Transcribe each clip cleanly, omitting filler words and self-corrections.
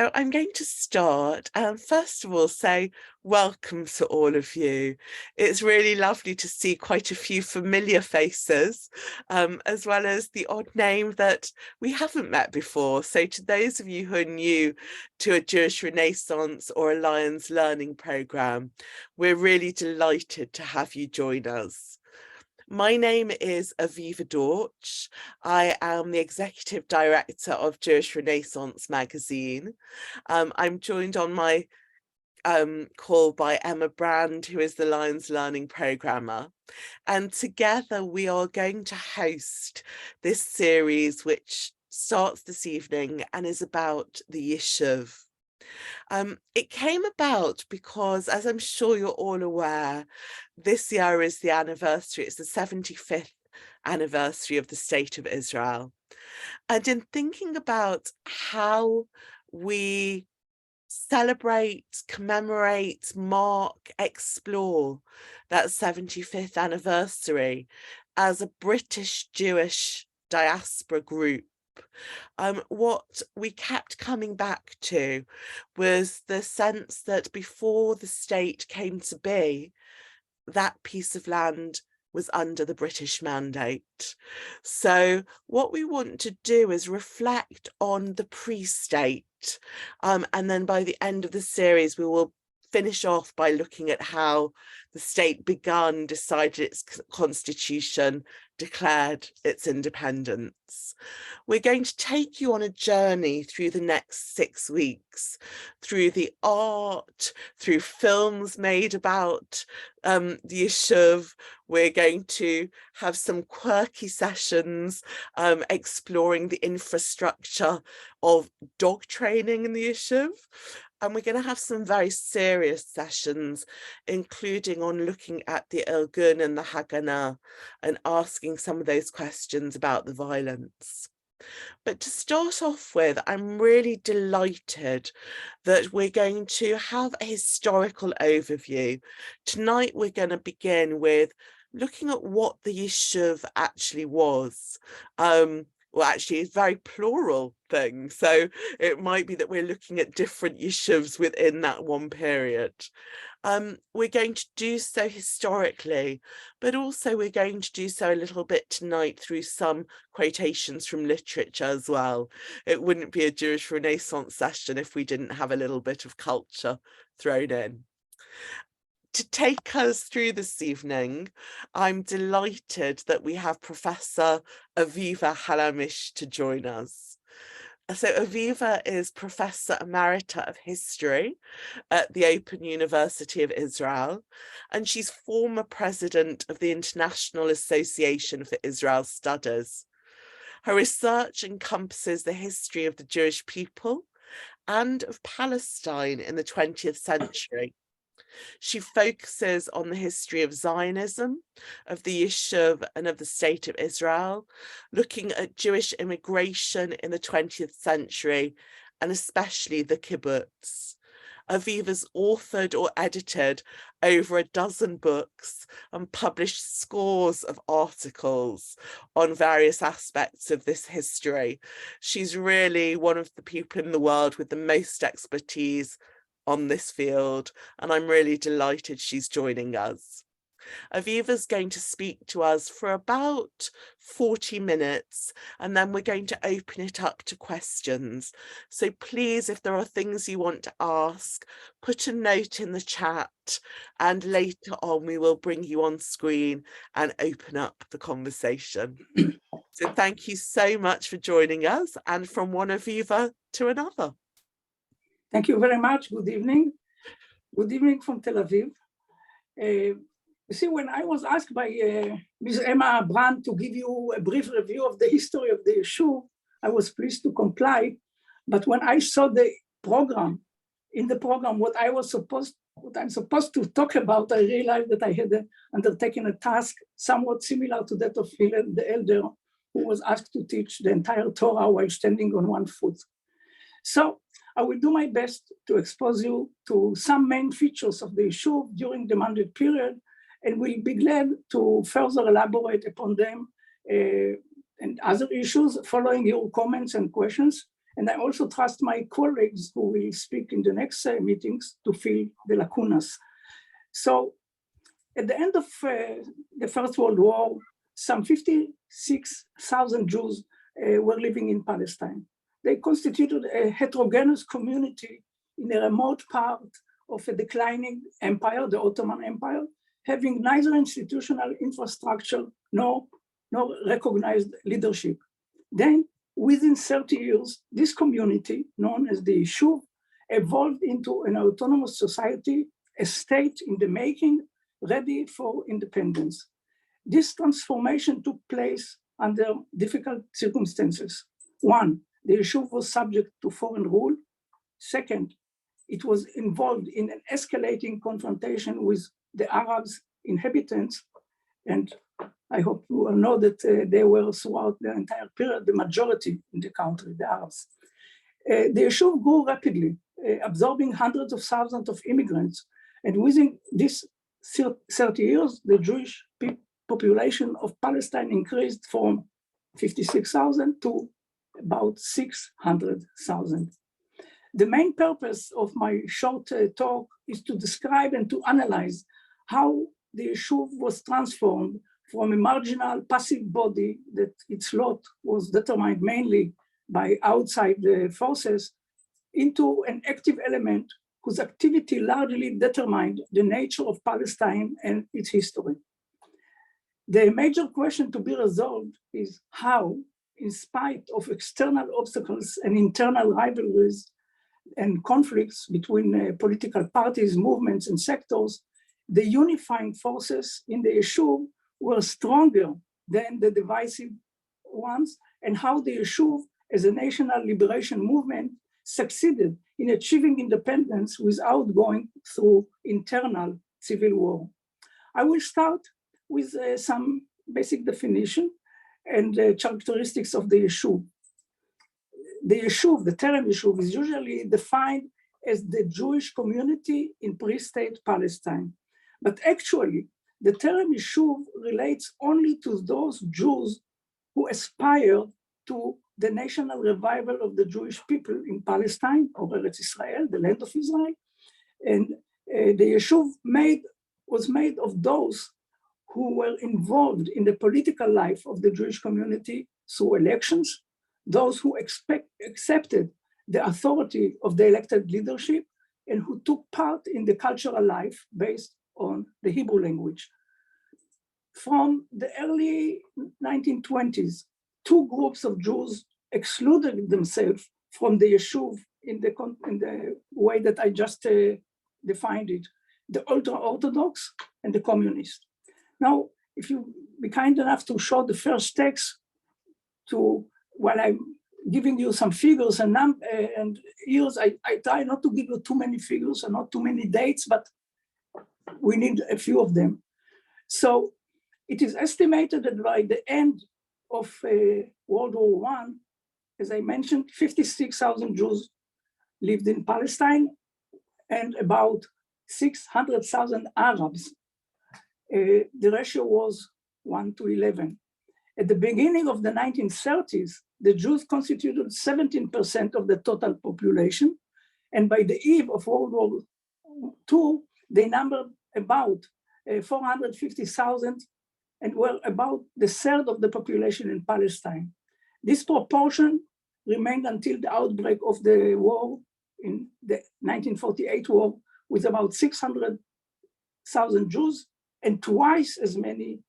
So I'm going to start and first of all say welcome to all of you. It's really lovely to see quite a few familiar faces, as well as the odd name that we haven't met before. So to those of you who are new to a Jewish Renaissance or a Lyons Learning Programme, we're really delighted to have you join us. My name is Aviva Dorch. I am the Executive Director of Jewish Renaissance magazine. I'm joined on my call by Emma Brand, who is the Lyons Learning Programmer. And together we are going to host this series, which starts this evening and is about the Yishuv. It came about because, as I'm sure you're all aware, this year is the anniversary, it's the 75th anniversary of the State of Israel. And in thinking about how we celebrate, commemorate, mark, explore that 75th anniversary as a British Jewish diaspora group, what we kept coming back to was the sense that before the state came to be, that piece of land was under the British mandate. So what we want to do is reflect on the pre-state, and then by the end of the series we will finish off by looking at how the state begun, decided its constitution, declared its independence. We're going to take you on a journey through the next 6 weeks, through the art, through films made about the Yishuv. We're going to have some quirky sessions exploring the infrastructure of dog training in the Yishuv. And we're going to have some very serious sessions, including on looking at the Irgun and the Haganah and asking some of those questions about the violence. But to start off with, I'm really delighted that we're going to have a historical overview. Tonight, we're going to begin with looking at what the Yishuv actually was. Well, actually, it's a very plural thing. So it might be that we're looking at different Yishuvs within that one period. We're going to do so historically, but also we're going to do so a little bit tonight through some quotations from literature as well. It wouldn't be a Jewish Renaissance session if we didn't have a little bit of culture thrown in. To take us through this evening, I'm delighted that we have Professor Aviva Halamish to join us. So Aviva is Professor Emerita of History at the Open University of Israel, and she's former president of the International Association for Israel Studies. Her research encompasses the history of the Jewish people and of Palestine in the 20th century. She focuses on the history of Zionism, of the Yishuv, and of the State of Israel, looking at Jewish immigration in the 20th century, and especially the kibbutz. Aviva's authored or edited over a dozen books and published scores of articles on various aspects of this history. She's really one of the people in the world with the most expertise on this field, and I'm really delighted she's joining us. Aviva's going to speak to us for about 40 minutes, and then we're going to open it up to questions. So please, if there are things you want to ask, put a note in the chat, and later on we will bring you on screen and open up the conversation. So thank you so much for joining us, and from one Aviva to another. Thank you very much. Good evening. Good evening from Tel Aviv. You see, when I was asked by Ms. Emma Brand to give you a brief review of the history of the Yishuv, I was pleased to comply. But when I saw the program, in the program, what I'm supposed to talk about, I realized that I had undertaken a task somewhat similar to that of Hillel the Elder, who was asked to teach the entire Torah while standing on one foot. So I will do my best to expose you to some main features of the Yishuv during the mandate period, and will be glad to further elaborate upon them and other issues following your comments and questions. And I also trust my colleagues who will speak in the next meetings to fill the lacunas. So at the end of the First World War, some 56,000 Jews were living in Palestine. They constituted a heterogeneous community in a remote part of a declining empire, the Ottoman Empire, having neither institutional infrastructure nor recognized leadership. Then, within 30 years, this community, known as the Yishuv, evolved into an autonomous society, a state in the making, ready for independence. This transformation took place under difficult circumstances. One, the Yishuv was subject to foreign rule. Second, it was involved in an escalating confrontation with the Arabs inhabitants, and I hope you will know that they were throughout the entire period, the majority in the country, the Arabs. The Yishuv grew rapidly, absorbing hundreds of thousands of immigrants, and within these 30 years, the Jewish population of Palestine increased from 56,000 to about 600,000. The main purpose of my short talk is to describe and to analyze how the Yishuv was transformed from a marginal, passive body that its lot was determined mainly by outside forces into an active element whose activity largely determined the nature of Palestine and its history. The major question to be resolved is how, in spite of external obstacles and internal rivalries and conflicts between political parties, movements, and sectors, the unifying forces in the Yishuv were stronger than the divisive ones, and how the Yishuv, as a national liberation movement, succeeded in achieving independence without going through internal civil war. I will start with some basic definition and characteristics of the Yishuv. The Yishuv, the term Yishuv, is usually defined as the Jewish community in pre-state Palestine. But actually, the term Yishuv relates only to those Jews who aspire to the national revival of the Jewish people in Palestine, or Eretz Israel, the land of Israel. And the Yishuv was made of those who were involved in the political life of the Jewish community through elections, those who accepted the authority of the elected leadership, and who took part in the cultural life based on the Hebrew language. From the early 1920s, two groups of Jews excluded themselves from the Yishuv in the way that I just defined it, the ultra-Orthodox and the communists. Now, if you be kind enough to show the first text while I'm giving you some figures and years, I try not to give you too many figures and not too many dates, but we need a few of them. So it is estimated that by the end of World War I, as I mentioned, 56,000 Jews lived in Palestine and about 600,000 Arabs. The ratio was 1 to 11. At the beginning of the 1930s, the Jews constituted 17% of the total population. And by the eve of World War II, they numbered about 450,000 and were about the third of the population in Palestine. This proportion remained until the outbreak of the war in the 1948 war, with about 600,000 Jews and twice as many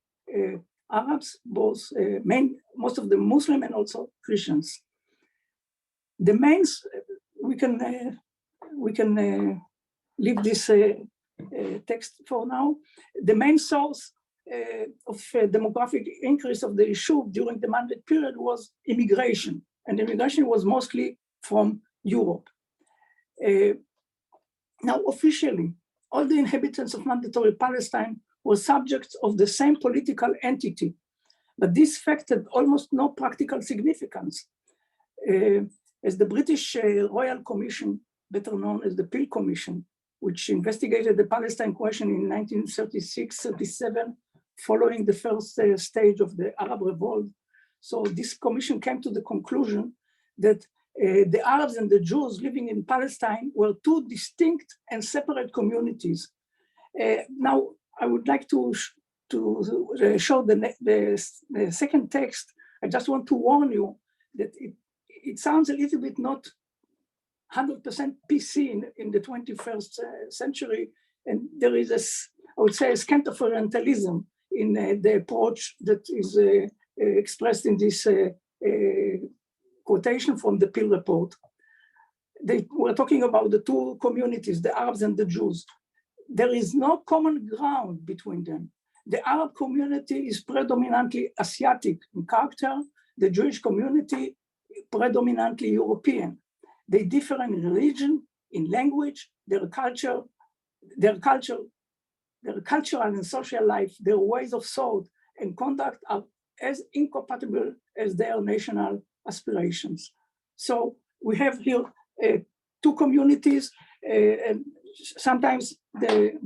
Arabs, most of them Muslim and also Christians. The main, we can leave this text for now. The main source of demographic increase of the Yishuv during the mandate period was immigration, and immigration was mostly from Europe. Now, officially, all the inhabitants of mandatory Palestine were subjects of the same political entity, but this fact had almost no practical significance. As the British Royal Commission, better known as the Peel Commission, which investigated the Palestine question in 1936-37, following the first stage of the Arab revolt. So this commission came to the conclusion that the Arabs and the Jews living in Palestine were two distinct and separate communities. Now, I would like to show the second text. I just want to warn you that it sounds a little bit not 100% PC in the 21st century, and there is I would say, a scant-orientalism in the approach that is expressed in this quotation from the Peel report. They were talking about the two communities, the Arabs and the Jews. There is no common ground between them. The Arab community is predominantly Asiatic in character, the Jewish community predominantly European. They differ in religion, in language, their cultural and social life, their ways of thought and conduct are as incompatible as their national aspirations. So we have here two communities, and sometimes the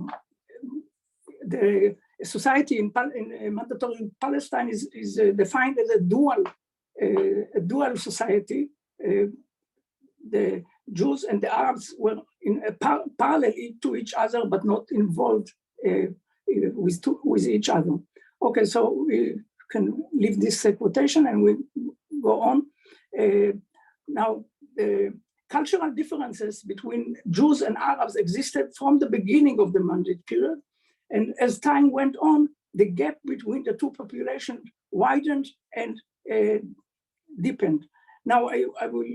society in mandatory Palestine is defined as a dual society. The Jews and the Arabs were in a parallel to each other, but not involved with each other. Okay, so we can leave this quotation and we go on. Now, the cultural differences between Jews and Arabs existed from the beginning of the Mandate period. And as time went on, the gap between the two populations widened and deepened. Now, I will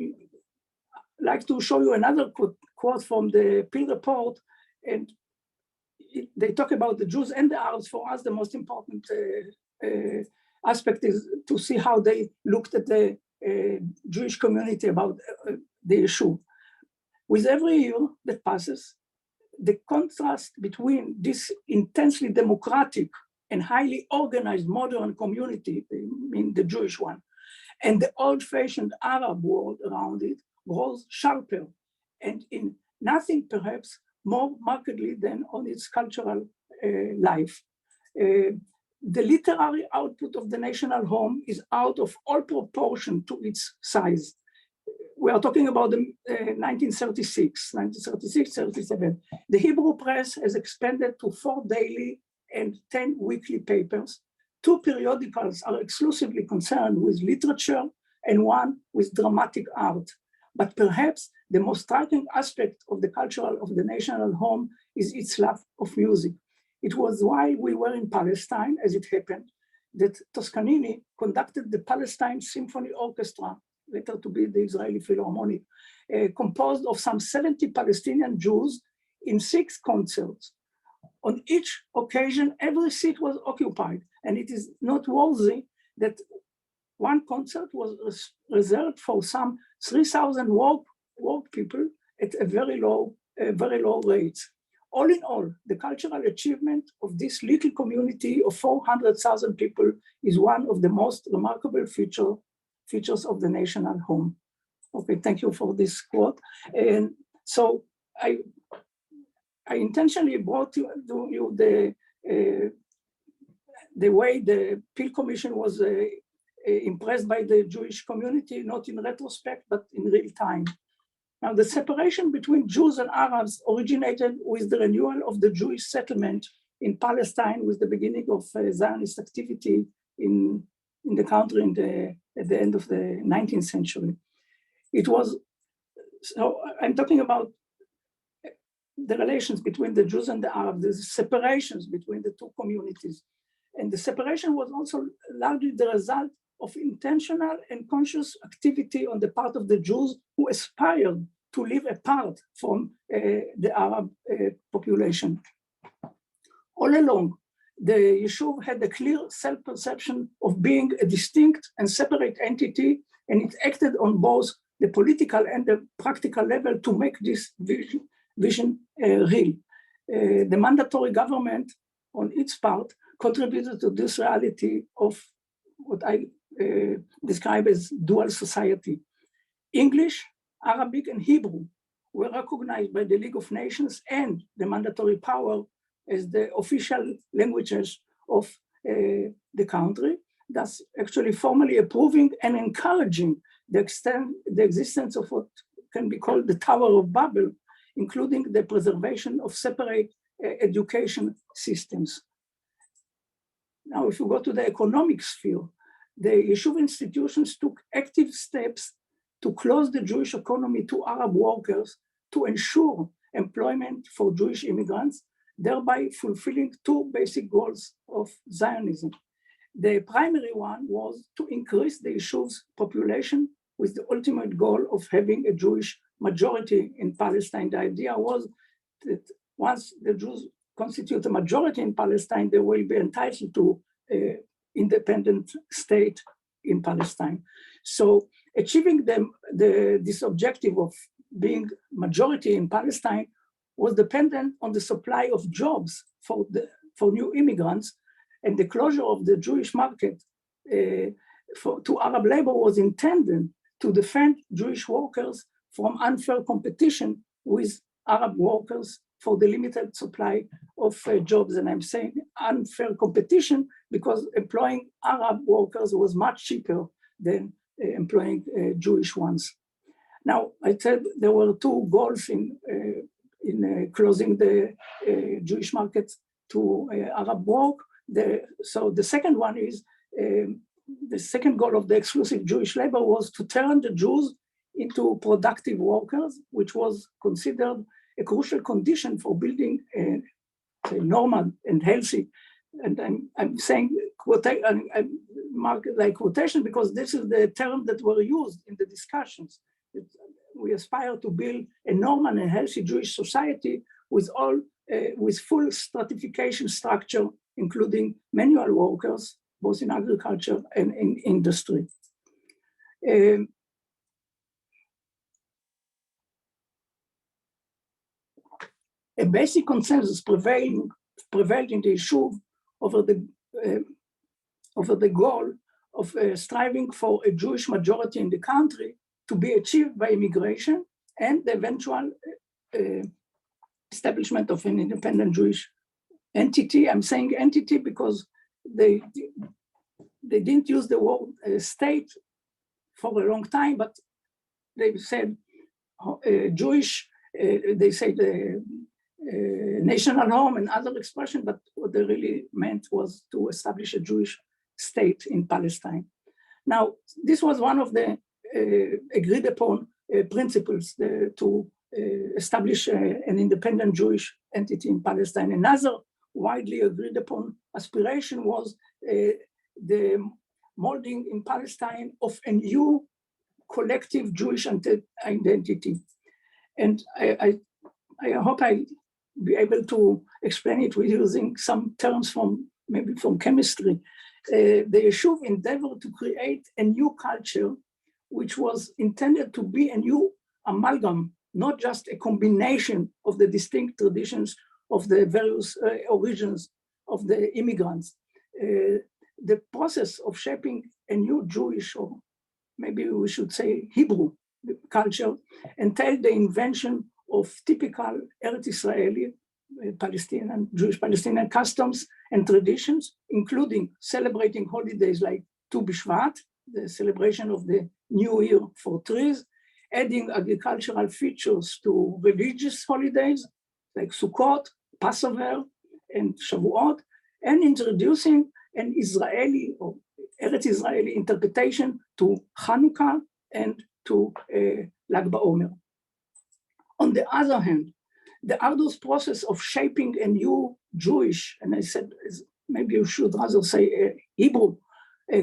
like to show you another quote from the Peel report, and they talk about the Jews and the Arabs. For us, the most important aspect is to see how they looked at the Jewish community about the issue. With every year that passes, the contrast between this intensely democratic and highly organized modern community, I mean the Jewish one, and the old-fashioned Arab world around it grows sharper, and in nothing perhaps more markedly than on its cultural life. The literary output of the national home is out of all proportion to its size. We are talking about the 1936, 37. The Hebrew press has expanded to 4 daily and 10 weekly papers. 2 periodicals are exclusively concerned with literature and 1 with dramatic art. But perhaps the most striking aspect of the cultural of the national home is its love of music. It was while we were in Palestine, as it happened, that Toscanini conducted the Palestine Symphony Orchestra, later to be the Israeli Philharmonic, composed of some 70 Palestinian Jews in 6 concerts. On each occasion, every seat was occupied, and it is noteworthy that one concert was reserved for some 3,000 work people at a very low rates. All in all, the cultural achievement of this little community of 400,000 people is one of the most remarkable features of the national home. Okay, thank you for this quote. And so I intentionally brought to you the way the Peel Commission was impressed by the Jewish community, not in retrospect, but in real time. Now, the separation between Jews and Arabs originated with the renewal of the Jewish settlement in Palestine with the beginning of Zionist activity in the country at the end of the 19th century. It was, so I'm talking about the relations between the Jews and the Arabs, the separations between the two communities. And the separation was also largely the result of intentional and conscious activity on the part of the Jews who aspired to live apart from the Arab population. All along, the Yishuv had a clear self-perception of being a distinct and separate entity, and it acted on both the political and the practical level to make this vision real. The mandatory government, on its part, contributed to this reality of what I describe as dual society. English, Arabic, and Hebrew were recognized by the League of Nations and the mandatory power as the official languages of the country, thus actually formally approving and encouraging the existence of what can be called the Tower of Babel, including the preservation of separate education systems. Now, if you go to the economic sphere, the Yishuv institutions took active steps to close the Jewish economy to Arab workers to ensure employment for Jewish immigrants, thereby fulfilling two basic goals of Zionism. The primary one was to increase the Yishuv's population with the ultimate goal of having a Jewish majority in Palestine. The idea was that once the Jews constitute a majority in Palestine, they will be entitled to an independent state in Palestine. So achieving this objective of being majority in Palestine was dependent on the supply of jobs for new immigrants, and the closure of the Jewish market to Arab labor was intended to defend Jewish workers from unfair competition with Arab workers for the limited supply of jobs. And I'm saying unfair competition because employing Arab workers was much cheaper than employing Jewish ones. Now, I said there were two goals in closing the Jewish market to Arab work. So the second one is, the second goal of the exclusive Jewish labor was to turn the Jews into productive workers, which was considered a crucial condition for building a normal and healthy, and I'm saying I mark it like quotation because this is the term that were used in the discussions. We aspire to build a normal and healthy Jewish society with full stratification structure, including manual workers, both in agriculture and in industry. A basic consensus prevailed in the Yishuv over the goal of striving for a Jewish majority in the country to be achieved by immigration and the eventual establishment of an independent Jewish entity. I'm saying entity because they didn't use the word state for a long time, but they said Jewish, they say the national home and other expression, but what they really meant was to establish a Jewish state in Palestine. Now, this was one of the agreed upon principles to establish an independent Jewish entity in Palestine. Another widely agreed upon aspiration was the molding in Palestine of a new collective Jewish identity. And I hope I'll be able to explain it with using some terms maybe from chemistry. The Yishuv endeavored to create a new culture which was intended to be a new amalgam, not just a combination of the distinct traditions of the various origins of the immigrants. The process of shaping a new Jewish, or maybe we should say Hebrew culture, entailed the invention of typical Eretz Israeli, Palestinian, Jewish Palestinian customs and traditions, including celebrating holidays like Tu B'Shvat, the celebration of the New Year for trees, adding agricultural features to religious holidays like Sukkot, Passover, and Shavuot, and introducing an Israeli or Eretz Israeli interpretation to Hanukkah and to Lag BaOmer. On the other hand, the arduous process of shaping a new Jewish, and I said maybe you should rather say Hebrew,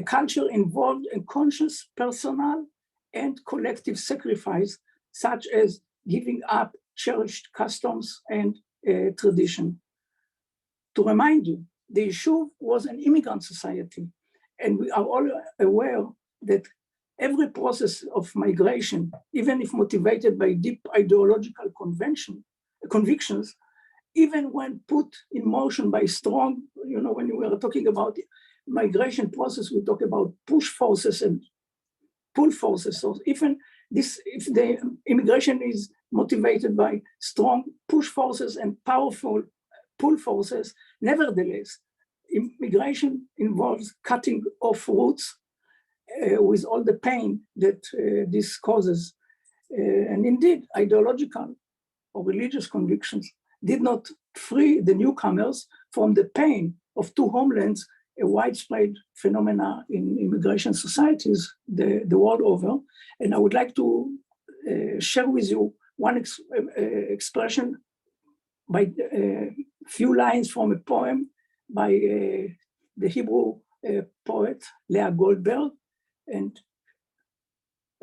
culture involved a conscious personal and collective sacrifice, such as giving up cherished customs and tradition. To remind you, the Yishuv was an immigrant society, and we are all aware that every process of migration, even if motivated by deep ideological convictions, even when put in motion by strong, when we were talking about migration process, we talk about push forces and pull forces. So even this, if the immigration is motivated by strong push forces and powerful pull forces, nevertheless, immigration involves cutting off roots with all the pain that this causes. And indeed, ideological or religious convictions did not free the newcomers from the pain of two homelands, a widespread phenomena in immigration societies the world over. And I would like to share with you one expression by a few lines from a poem by the Hebrew poet Leah Goldberg. And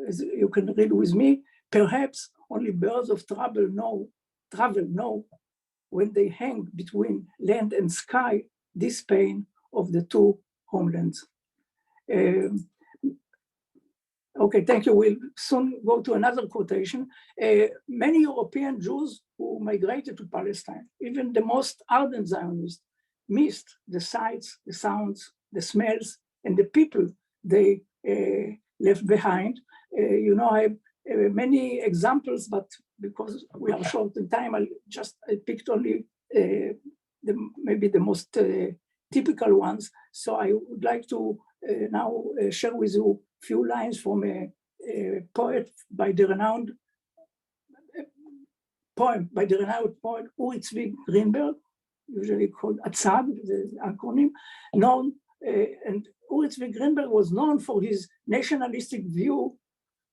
as you can read with me, perhaps only birds of travel know when they hang between land and sky, this pain of the two homelands. Okay, thank you. We'll soon go to another quotation. Many European Jews who migrated to Palestine, even the most ardent Zionists, missed the sights, the sounds, the smells, and the people they left behind. You know, I have many examples, but because we are short in time, I picked only maybe the most typical ones. So I would like to now share with you a few lines from a poem by the renowned poet Uri Tzvi Greenberg, usually called Atzad, the acronym, and Uri Tzvi Greenberg was known for his nationalistic view,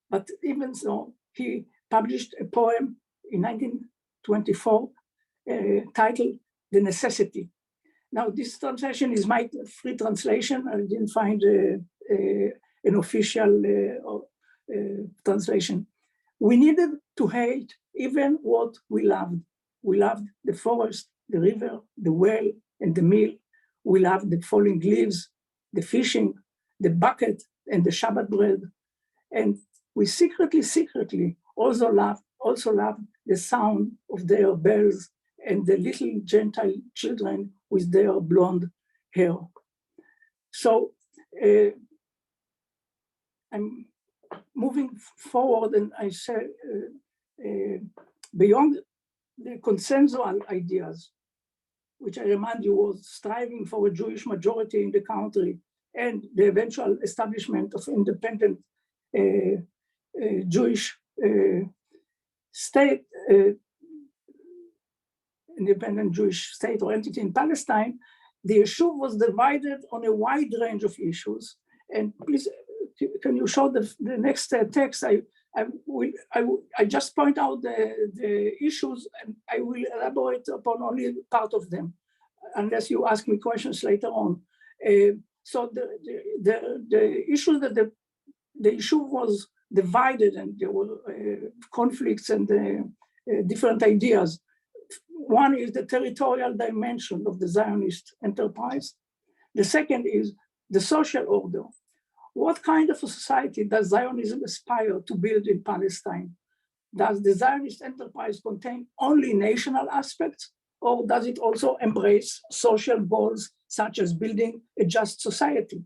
but even so, he published a poem in 1924 titled The Necessity. Now, this translation is my free translation. I didn't find an official translation. We needed to hate even what we loved. We loved the forest, the river, the well, and the mill. We loved the falling leaves, the fishing, the bucket, and the Shabbat bread. And we secretly also loved the sound of their bells and the little Gentile children with their blonde hair. So I'm moving forward, and I say beyond the consensual ideas, which I remind you was striving for a Jewish majority in the country and the eventual establishment of independent Jewish state, independent Jewish state or entity in Palestine, the Yishuv was divided on a wide range of issues. And please, can you show the next text? I just point out the issues, and I will elaborate upon only part of them, unless you ask me questions later on. So the issue that the issue was divided, and there were conflicts and different ideas. One is the territorial dimension of the Zionist enterprise. The second is the social order. What kind of a society does Zionism aspire to build in Palestine? Does the Zionist enterprise contain only national aspects, or does it also embrace social goals such as building a just society?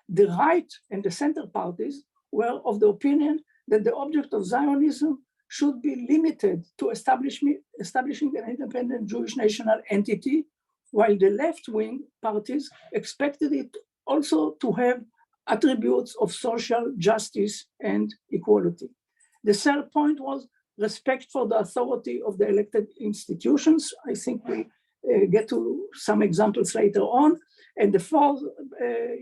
The right and the center parties were of the opinion that the object of Zionism should be limited to establishing an independent Jewish national entity, while the left-wing parties expected it also to have attributes of social justice and equality. The third point was respect for the authority of the elected institutions. I think we get to some examples later on. And the fourth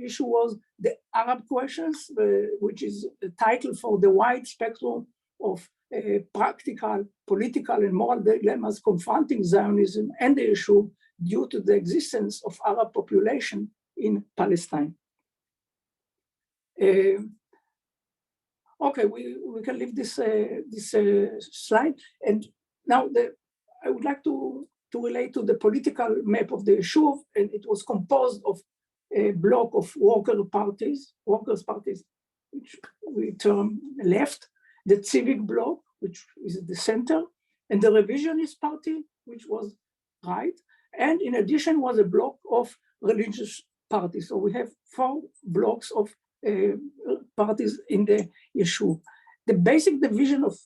issue was the Arab questions, which is the title for the wide spectrum of practical, political, and moral dilemmas confronting Zionism and the issue due to the existence of Arab population in Palestine. Okay, we can leave this slide. And now I would like to relate to the political map of the Yishuv, and it was composed of a block of workers' parties, which we term left, the civic bloc, which is the center, and the revisionist party, which was right. And in addition was a block of religious parties. So we have 4 blocks of parties in the Yishuv. The basic division of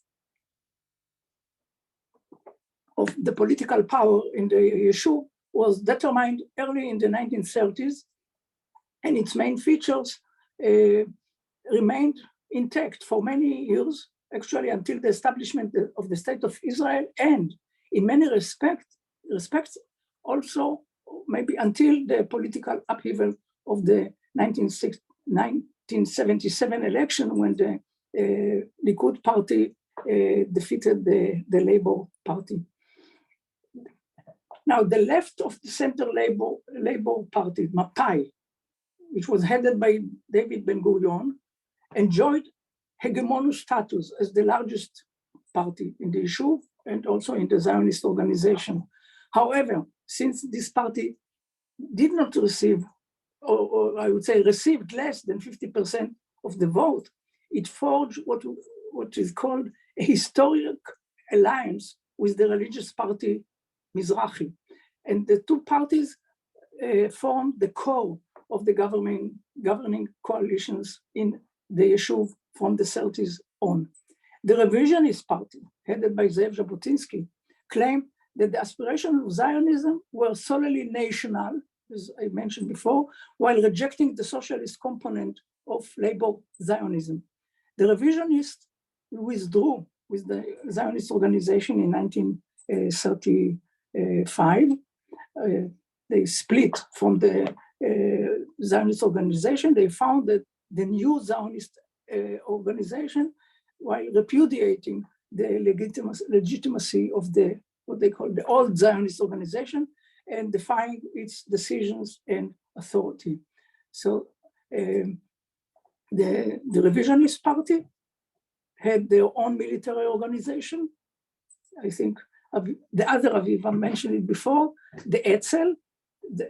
the political power in the Yishuv was determined early in the 1930s, and its main features remained intact for many years, actually until the establishment of the State of Israel, and in many respects also maybe until the political upheaval of the 1977 election, when the Likud party defeated the Labour Party. Now, the left of the center Labour Party, Mapai, which was headed by David Ben-Gurion, enjoyed hegemonic status as the largest party in the Yishuv and also in the Zionist organization. However, since this party did not receive, or I would say received less than 50% of the vote, it forged what is called a historic alliance with the religious party Mizrahi. And the two parties formed the core of the governing coalitions in the Yishuv from the 30s on. The revisionist party, headed by Zev Jabotinsky, claimed that the aspirations of Zionism were solely national, as I mentioned before, while rejecting the socialist component of labor Zionism. The revisionists withdrew with the Zionist organization in 1935. They split from the Zionist organization. They founded the new Zionist organization while repudiating the legitimacy of what they call the old Zionist organization and defying its decisions and authority. So the revisionist party had their own military organization. I think the other Aviva mentioned it before, the Etzel,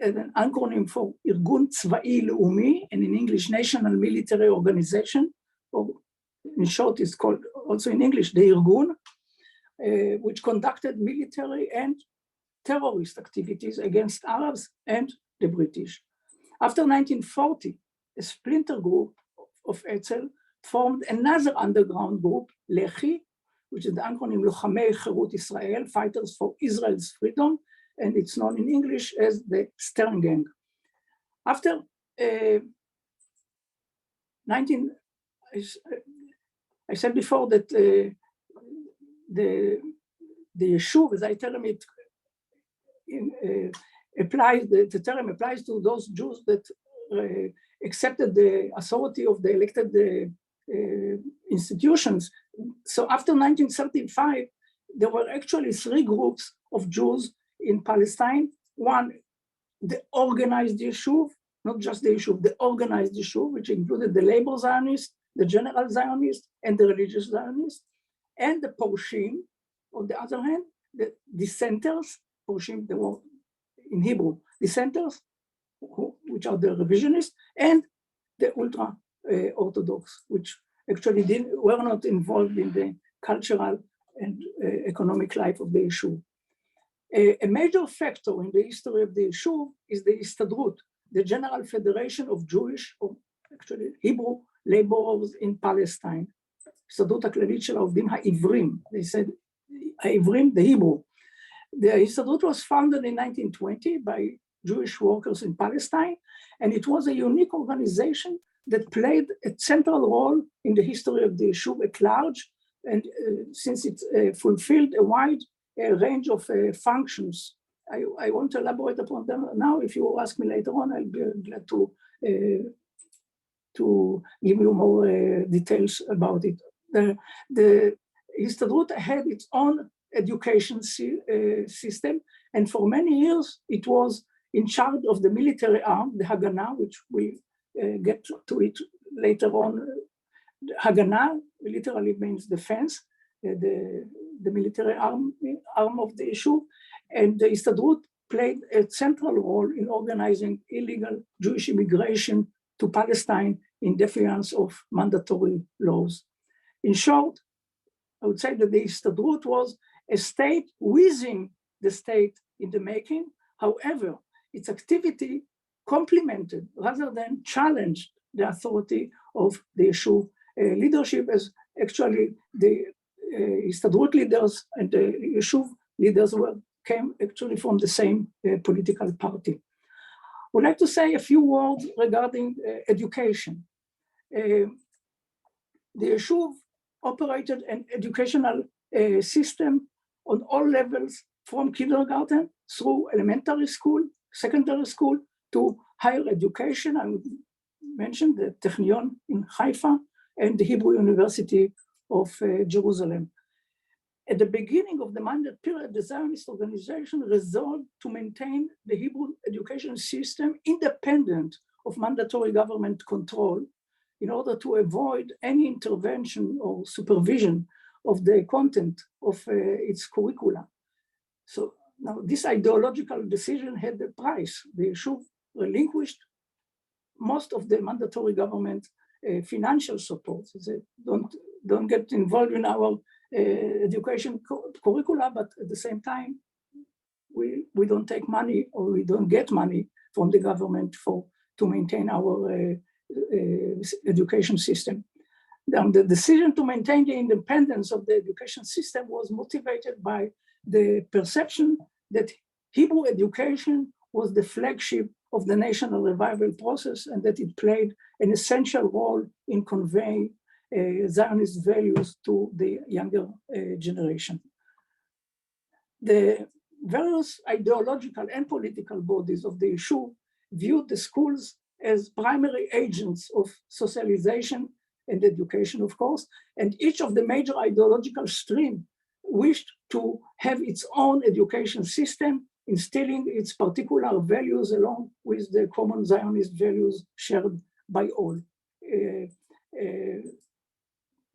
an acronym for Irgun Tzva'i Leumi, and in English, National Military Organization, or in short, it's called also in English, the Irgun, which conducted military and terrorist activities against Arabs and the British. After 1940, a splinter group of Etzel formed another underground group, Lehi, which is the acronym Lochamei Cherut Israel, Fighters for Israel's Freedom, and it's known in English as the Stern Gang. After I said before that the Yishuv, as I tell them, it applies, the term applies to those Jews that accepted the authority of the elected institutions. So after 1935, there were actually three groups of Jews in Palestine. One, the organized Yishuv, not just the Yishuv, the organized Yishuv, which included the labor Zionists, the general Zionists, and the religious Zionists, and the Porshim, on the other hand, the dissenters, Porshim, the word in Hebrew, dissenters, which are the revisionists, and the ultra-Orthodox, which actually were not involved in the cultural and economic life of the Yishuv. A major factor in the history of the Yishuv is the Histadrut, the General Federation of Jewish, or actually Hebrew, laborers in Palestine. Histadrut הכללית של העובדים העברים, they said, העברים, the Hebrew. The Histadrut was founded in 1920 by Jewish workers in Palestine, and it was a unique organization that played a central role in the history of the Yishuv at large, and since it fulfilled a wide range of functions. I want to elaborate upon them now. If you ask me later on, I'll be glad to give you more details about it. The Histadrut had its own education system, and for many years it was in charge of the military arm, the Haganah, which we get to it later on. Haganah literally means defense, the military arm of the Yishuv, and the Histadrut played a central role in organizing illegal Jewish immigration to Palestine in defiance of mandatory laws. In short, I would say that the Histadrut was a state within the state in the making. However, its activity complemented rather than challenged the authority of the Yishuv leadership, as actually the Histadrut leaders and the Yishuv leaders came actually from the same political party. I would like to say a few words regarding education. the Yishuv operated an educational system on all levels, from kindergarten through elementary school, secondary school, to higher education. I would mention the Technion in Haifa and the Hebrew University of Jerusalem. At the beginning of the mandate period, the Zionist organization resolved to maintain the Hebrew education system independent of mandatory government control in order to avoid any intervention or supervision of the content of its curricula. So now this ideological decision had a price. The Yishuv relinquished most of the mandatory government financial support. They don't get involved in our education curricula, but at the same time, we don't take money, or we don't get money from the government to maintain our education system. The decision to maintain the independence of the education system was motivated by the perception that Hebrew education was the flagship of the national revival process, and that it played an essential role in conveying Zionist values to the younger generation. The various ideological and political bodies of the Yishuv viewed the schools as primary agents of socialization and education, of course, and each of the major ideological streams wished to have its own education system, instilling its particular values along with the common Zionist values shared by all.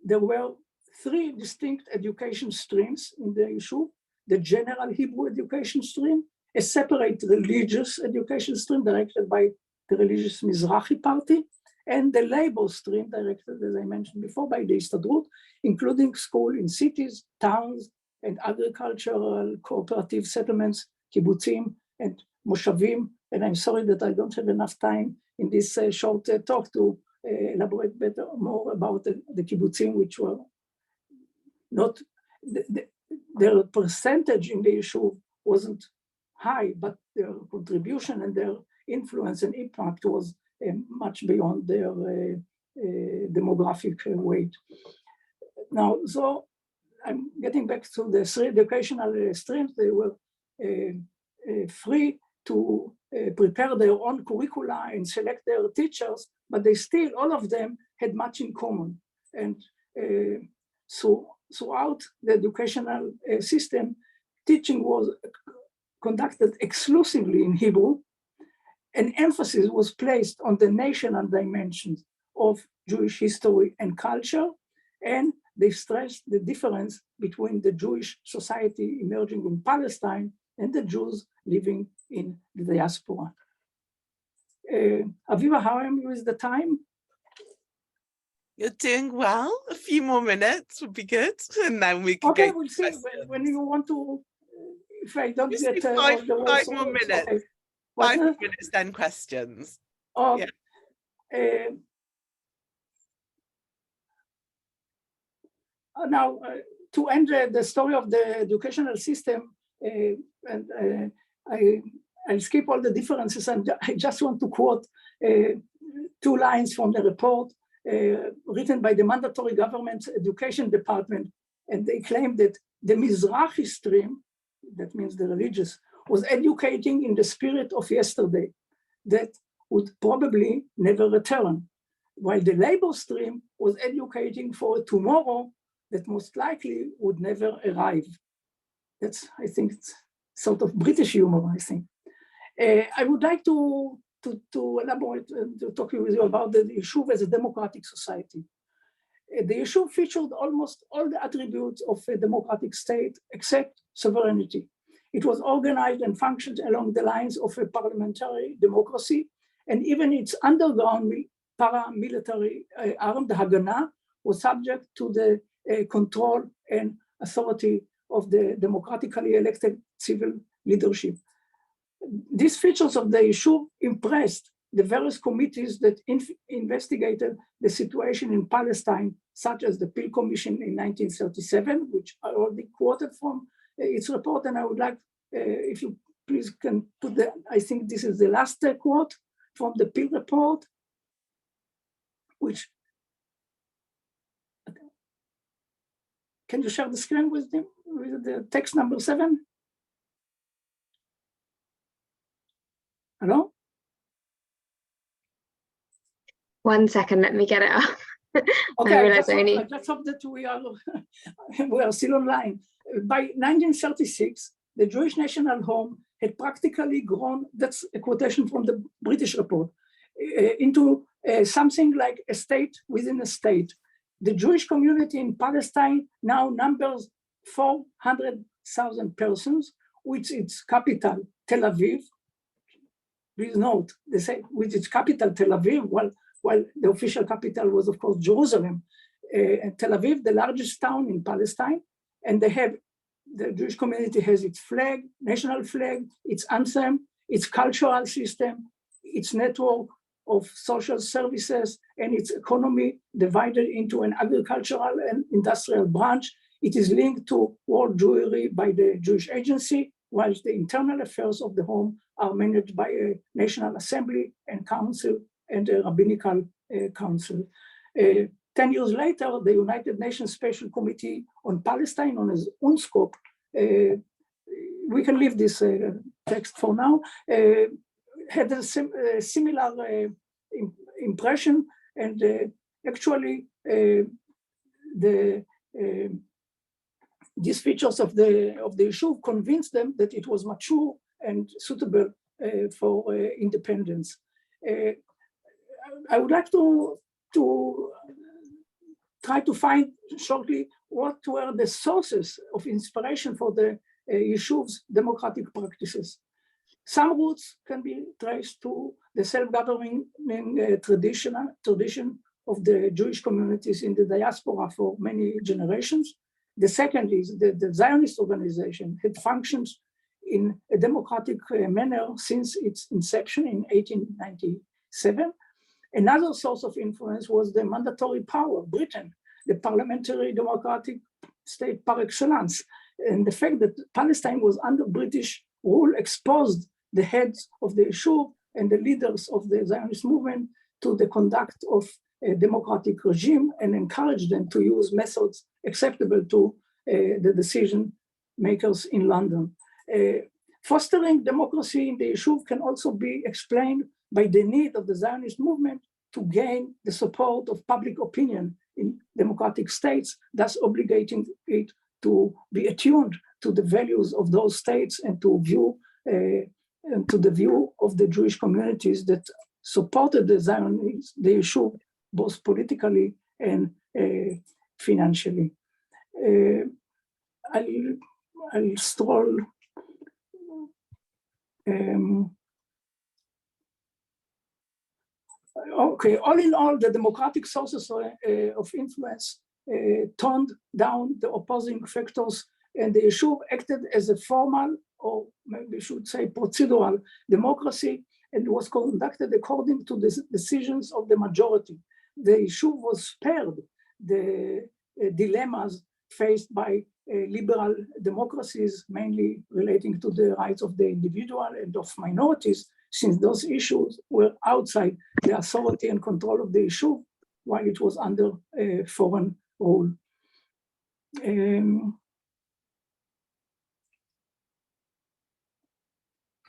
There were three distinct education streams in the Yishuv: the general Hebrew education stream, a separate religious education stream directed by the religious Mizrahi party, and the labor stream directed, as I mentioned before, by the Histadrut, including school in cities, towns, and agricultural cooperative settlements, kibbutzim and moshavim. And I'm sorry that I don't have enough time in this short talk to elaborate more about the kibbutzim, which were not, their percentage in the Yishuv wasn't high, but their contribution and their influence and impact was much beyond their demographic weight. Now, so I'm getting back to the three educational streams. They were free to prepare their own curricula and select their teachers, but they still, all of them had much in common. And so throughout the educational system, teaching was conducted exclusively in Hebrew. An emphasis was placed on the national dimensions of Jewish history and culture, and they stressed the difference between the Jewish society emerging in Palestine and the Jews living in the diaspora. Aviva, how am you with the time? You're doing well. A few more minutes would be good, and then we can okay, go. We'll see when you want to. If I don't get five more minutes. Okay. 5 more minutes, then questions. Oh, yeah. Now, to end the story of the educational system, and I'll skip all the differences, and I just want to quote 2 lines from the report written by the mandatory government education department, and they claim that the Mizrahi stream, that means the religious, was educating in the spirit of yesterday that would probably never return, while the labor stream was educating for a tomorrow that most likely would never arrive. That's, I think, it's sort of British humor, I think. I would like to elaborate, to talk with you about the Yishuv as a democratic society. The Yishuv featured almost all the attributes of a democratic state except sovereignty. It was organized and functioned along the lines of a parliamentary democracy, and even its underground paramilitary arm, the Haganah, was subject to the control and authority of the democratically elected civil leadership. These features of the Yishuv impressed the various committees that investigated the situation in Palestine, such as the Peel Commission in 1937, which I already quoted from its report, and I would like, if you please can put I think this is the last quote from the Peel report, which Can you share the screen with the text number 7? Hello? 1 second, let me get it up. Okay, I let's hope that we are still online. By 1936, the Jewish National Home had practically grown, that's a quotation from the British report, into something like a state within a state. The Jewish community in Palestine now numbers 400,000 persons, with its capital, Tel Aviv. Please note, they say with its capital, Tel Aviv, while the official capital was, of course, Jerusalem. Tel Aviv, the largest town in Palestine, and the Jewish community has its flag, national flag, its anthem, its cultural system, its network of social services, and its economy divided into an agricultural and industrial branch. It is linked to world Jewry by the Jewish Agency, whilst the internal affairs of the home are managed by a National Assembly and Council and a Rabbinical Council. 10 years later, the United Nations Special Committee on Palestine, known as UNSCOP, we can leave this text for now, had a similar impression, and actually these features of the Yishuv convinced them that it was mature and suitable for independence. I would like to try to find shortly what were the sources of inspiration for the Yishuv's democratic practices. Some roots can be traced to the self-governing tradition of the Jewish communities in the diaspora for many generations. The second is that the Zionist organization had functioned in a democratic manner since its inception in 1897. Another source of influence was the mandatory power, Britain, the parliamentary democratic state par excellence. And the fact that Palestine was under British rule exposed the heads of the Yishuv and the leaders of the Zionist movement to the conduct of a democratic regime and encouraged them to use methods acceptable to the decision makers in London. Fostering democracy in the Yishuv can also be explained by the need of the Zionist movement to gain the support of public opinion in democratic states, thus obligating it to be attuned to the values of those states and to the view of the Jewish communities that supported the Zionists, the Yishuv, both politically and financially. I'll stroll. Okay, all in all, the democratic sources of influence toned down the opposing factors, and the Yishuv acted as a formal, or maybe we should say procedural, democracy, and was conducted according to the decisions of the majority. The Yishuv was spared the dilemmas faced by liberal democracies, mainly relating to the rights of the individual and of minorities, since those issues were outside the authority and control of the Yishuv, while it was under foreign rule.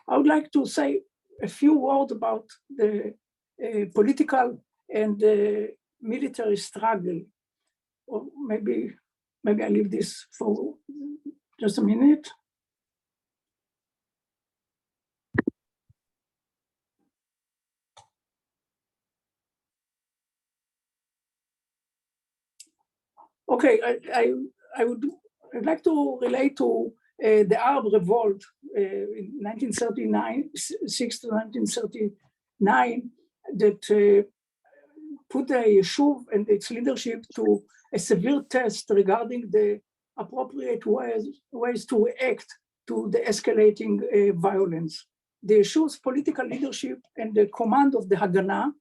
I would like to say a few words about the political and military struggle. Or maybe I leave this for just a minute. Okay, I'd like to relate to the Arab Revolt in 1939, to 1939, that put the Yishuv and its leadership to a severe test regarding the appropriate ways to react to the escalating violence. The Yishuv's political leadership and the command of the Haganah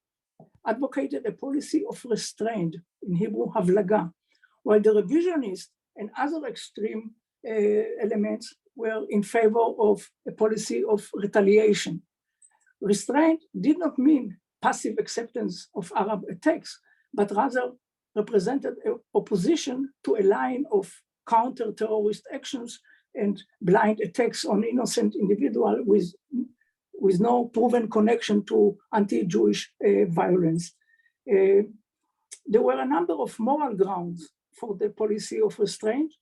advocated a policy of restraint, in Hebrew, Havlaga, while the revisionists and other extreme elements were in favor of a policy of retaliation. Restraint did not mean passive acceptance of Arab attacks, but rather represented an opposition to a line of counter terrorist actions and blind attacks on innocent individuals with no proven connection to anti-Jewish violence. There were a number of moral grounds for the policy of restraint,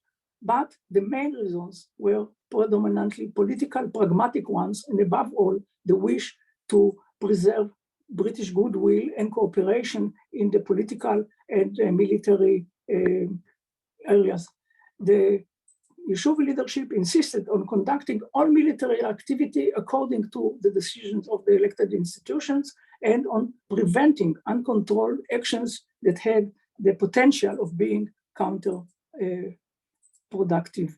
but the main reasons were predominantly political, pragmatic ones, and above all, the wish to preserve British goodwill and cooperation in the political and military areas. The Yishuv leadership insisted on conducting all military activity according to the decisions of the elected institutions and on preventing uncontrolled actions that had the potential of being counterproductive.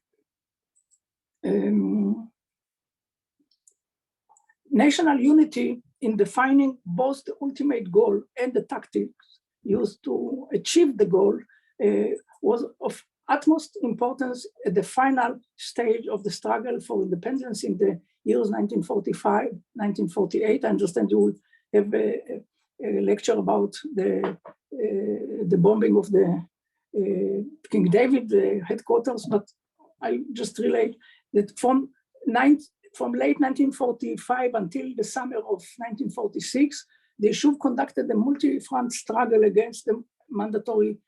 National unity in defining both the ultimate goal and the tactics used to achieve the goal was of utmost importance at the final stage of the struggle for independence in the years 1945, 1948. I understand you will have a lecture about the bombing of the King David headquarters, but I just relate that from late 1945 until the summer of 1946, the Yishuv conducted a multi-front struggle against the mandatory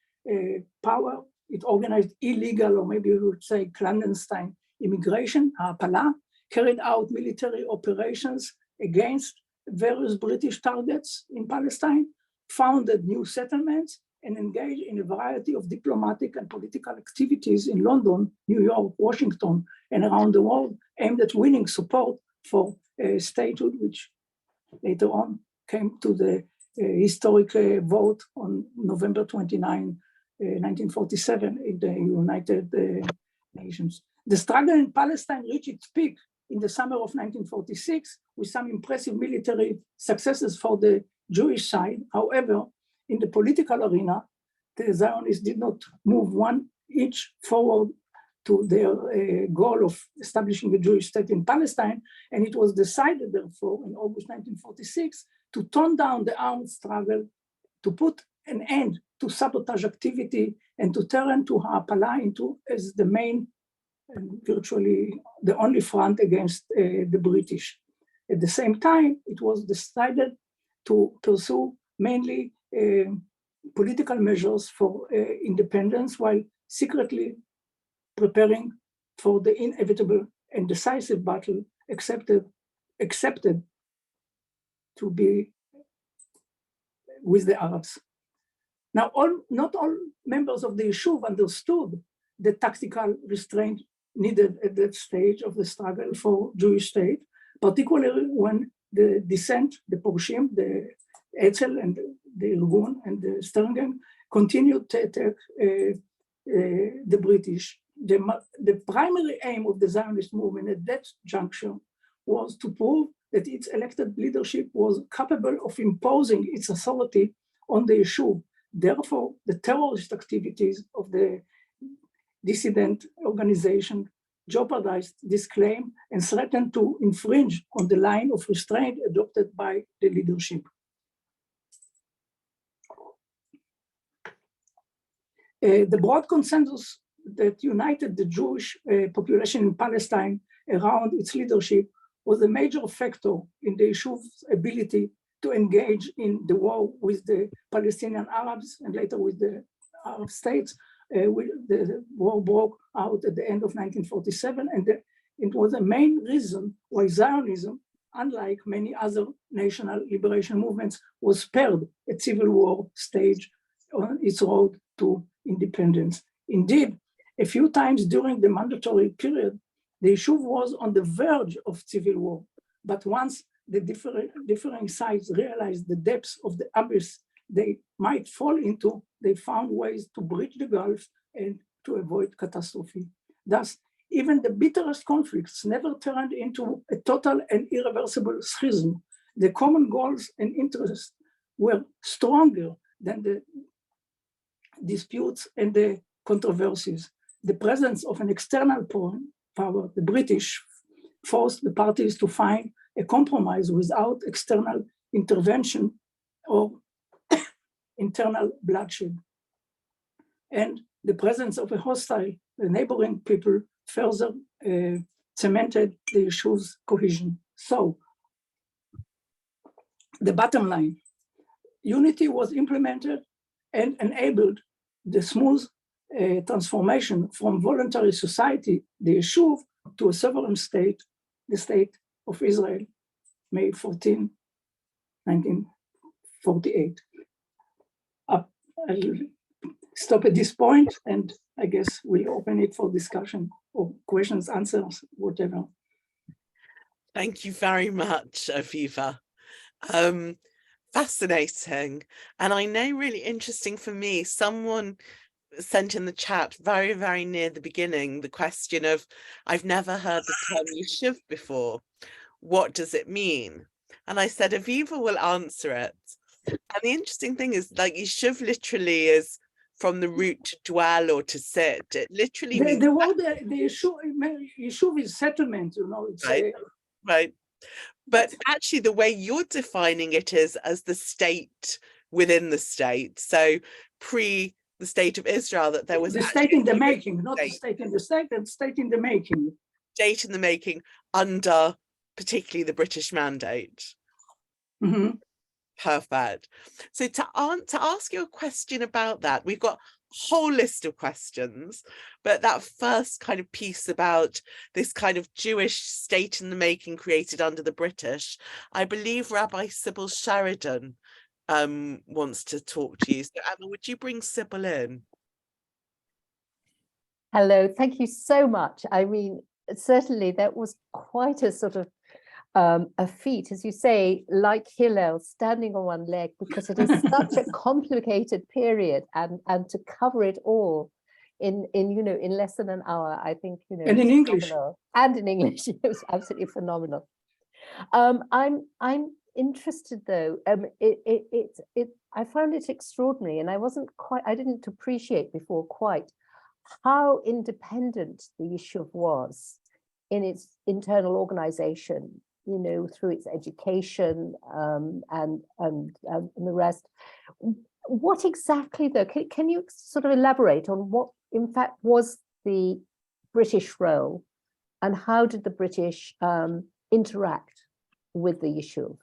power. It organized illegal, or maybe we would say clandestine immigration, Ha'apala, carried out military operations against various British targets in Palestine, founded new settlements, and engaged in a variety of diplomatic and political activities in London, New York, Washington, and around the world, aimed at winning support for statehood, which later on came to the historic vote on November 29, 1947 in the United Nations. The struggle in Palestine reached its peak in the summer of 1946 with some impressive military successes for the Jewish side. However, in the political arena, the Zionists did not move one inch forward to their goal of establishing a Jewish state in Palestine, and it was decided, therefore, in August 1946, to tone down the armed struggle, to put an end to sabotage activity, and to turn to Ha'apala into as the main and virtually the only front against the British. At the same time, it was decided to pursue mainly political measures for independence while secretly preparing for the inevitable and decisive battle accepted to be with the Arabs. Now, not all members of the Yishuv understood the tactical restraint needed at that stage of the struggle for Jewish state, particularly when the dissent, the Porshim, the Etzel and the Irgun and the Stern Gang continued to attack the British. The primary aim of the Zionist movement at that juncture was to prove that its elected leadership was capable of imposing its authority on the Yishuv. Therefore, the terrorist activities of the dissident organization jeopardized this claim and threatened to infringe on the line of restraint adopted by the leadership. The broad consensus that united the Jewish population in Palestine around its leadership was a major factor in the Yishuv's ability to engage in the war with the Palestinian Arabs and later with the Arab states. The war broke out at the end of 1947, and it was a main reason why Zionism, unlike many other national liberation movements, was spared a civil war stage on its road to independence. Indeed, a few times during the mandatory period, the Yishuv was on the verge of civil war, but once the differing sides realized the depths of the abyss they might fall into, they found ways to bridge the gulf and to avoid catastrophe. Thus, even the bitterest conflicts never turned into a total and irreversible schism. The common goals and interests were stronger than the disputes and the controversies. The presence of an external power, the British, forced the parties to find a compromise without external intervention or internal bloodshed. And the presence of a hostile, the neighboring people further cemented the Yishuv's cohesion. So, the bottom line, unity was implemented and enabled the smooth transformation from voluntary society, the Yishuv, to a sovereign state, the state of Israel, May 14, 1948. I'll stop at this point, and I guess we'll open it for discussion or questions, answers, whatever. Thank you very much, Aviva. Fascinating. And I know really interesting for me, someone sent in the chat very, very near the beginning, the question of, I've never heard the term Yishuv before. What does it mean? And I said, Aviva will answer it. And the interesting thing is, like, Yishuv literally is from the root to dwell or to sit. It literally means the word Yishuv is settlement, you know. It's right, right. But actually, the way you're defining it is as the state within the state. So pre the state of Israel, that there was the state in the making, not the state in the state, and state in the making. State in the making under particularly the British Mandate. Mm-hmm. Perfect. So to ask you a question about that, we've got a whole list of questions, but that first kind of piece about this kind of Jewish state in the making created under the British, I believe Rabbi Sybil Sheridan wants to talk to you. So Emma, would you bring Sybil in? Hello, thank you so much. I mean, certainly that was quite a sort of a feat, as you say, like Hillel, standing on one leg, because it is such a complicated period, and to cover it all in less than an hour, I think, and in English, it was absolutely phenomenal. I'm interested though. I found it extraordinary, and I didn't appreciate before quite how independent the Yishuv was in its internal organization, through its education and the rest. What exactly, though, can you sort of elaborate on what, in fact, was the British role, and how did the British interact with the Yishuv?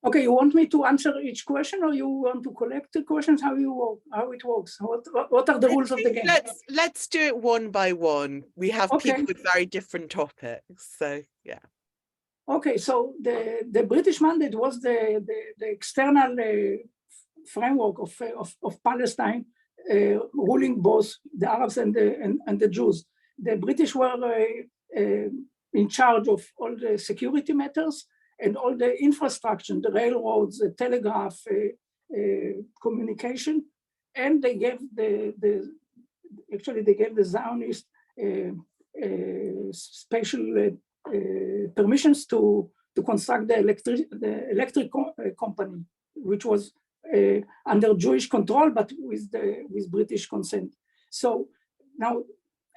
Okay, you want me to answer each question, or you want to collect the questions? How it works? What are the rules of the game? Let's do it one by one. We have people with very different topics, so yeah. Okay, so the British Mandate was the external framework of Palestine, ruling both the Arabs and the Jews. The British were in charge of all the security matters and all the infrastructure, the railroads, the telegraph, communication, and they gave the Zionists special permissions to construct the electric company, which was under Jewish control, but with British consent. So now,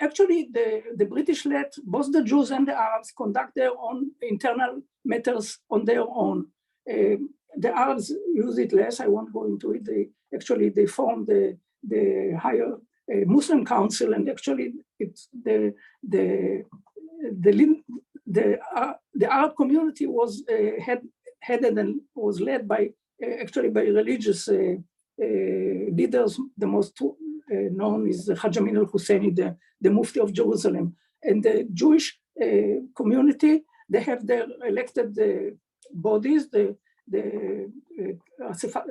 actually, the British let both the Jews and the Arabs conduct their own internal matters on their own. The Arabs use it less. I won't go into it. They formed the higher Muslim Council, and actually it's the Arab community was headed and was led by religious leaders. The most known is Hajj Amin al-Husseini, the Mufti of Jerusalem. And the Jewish community, they have their elected bodies, the Asafat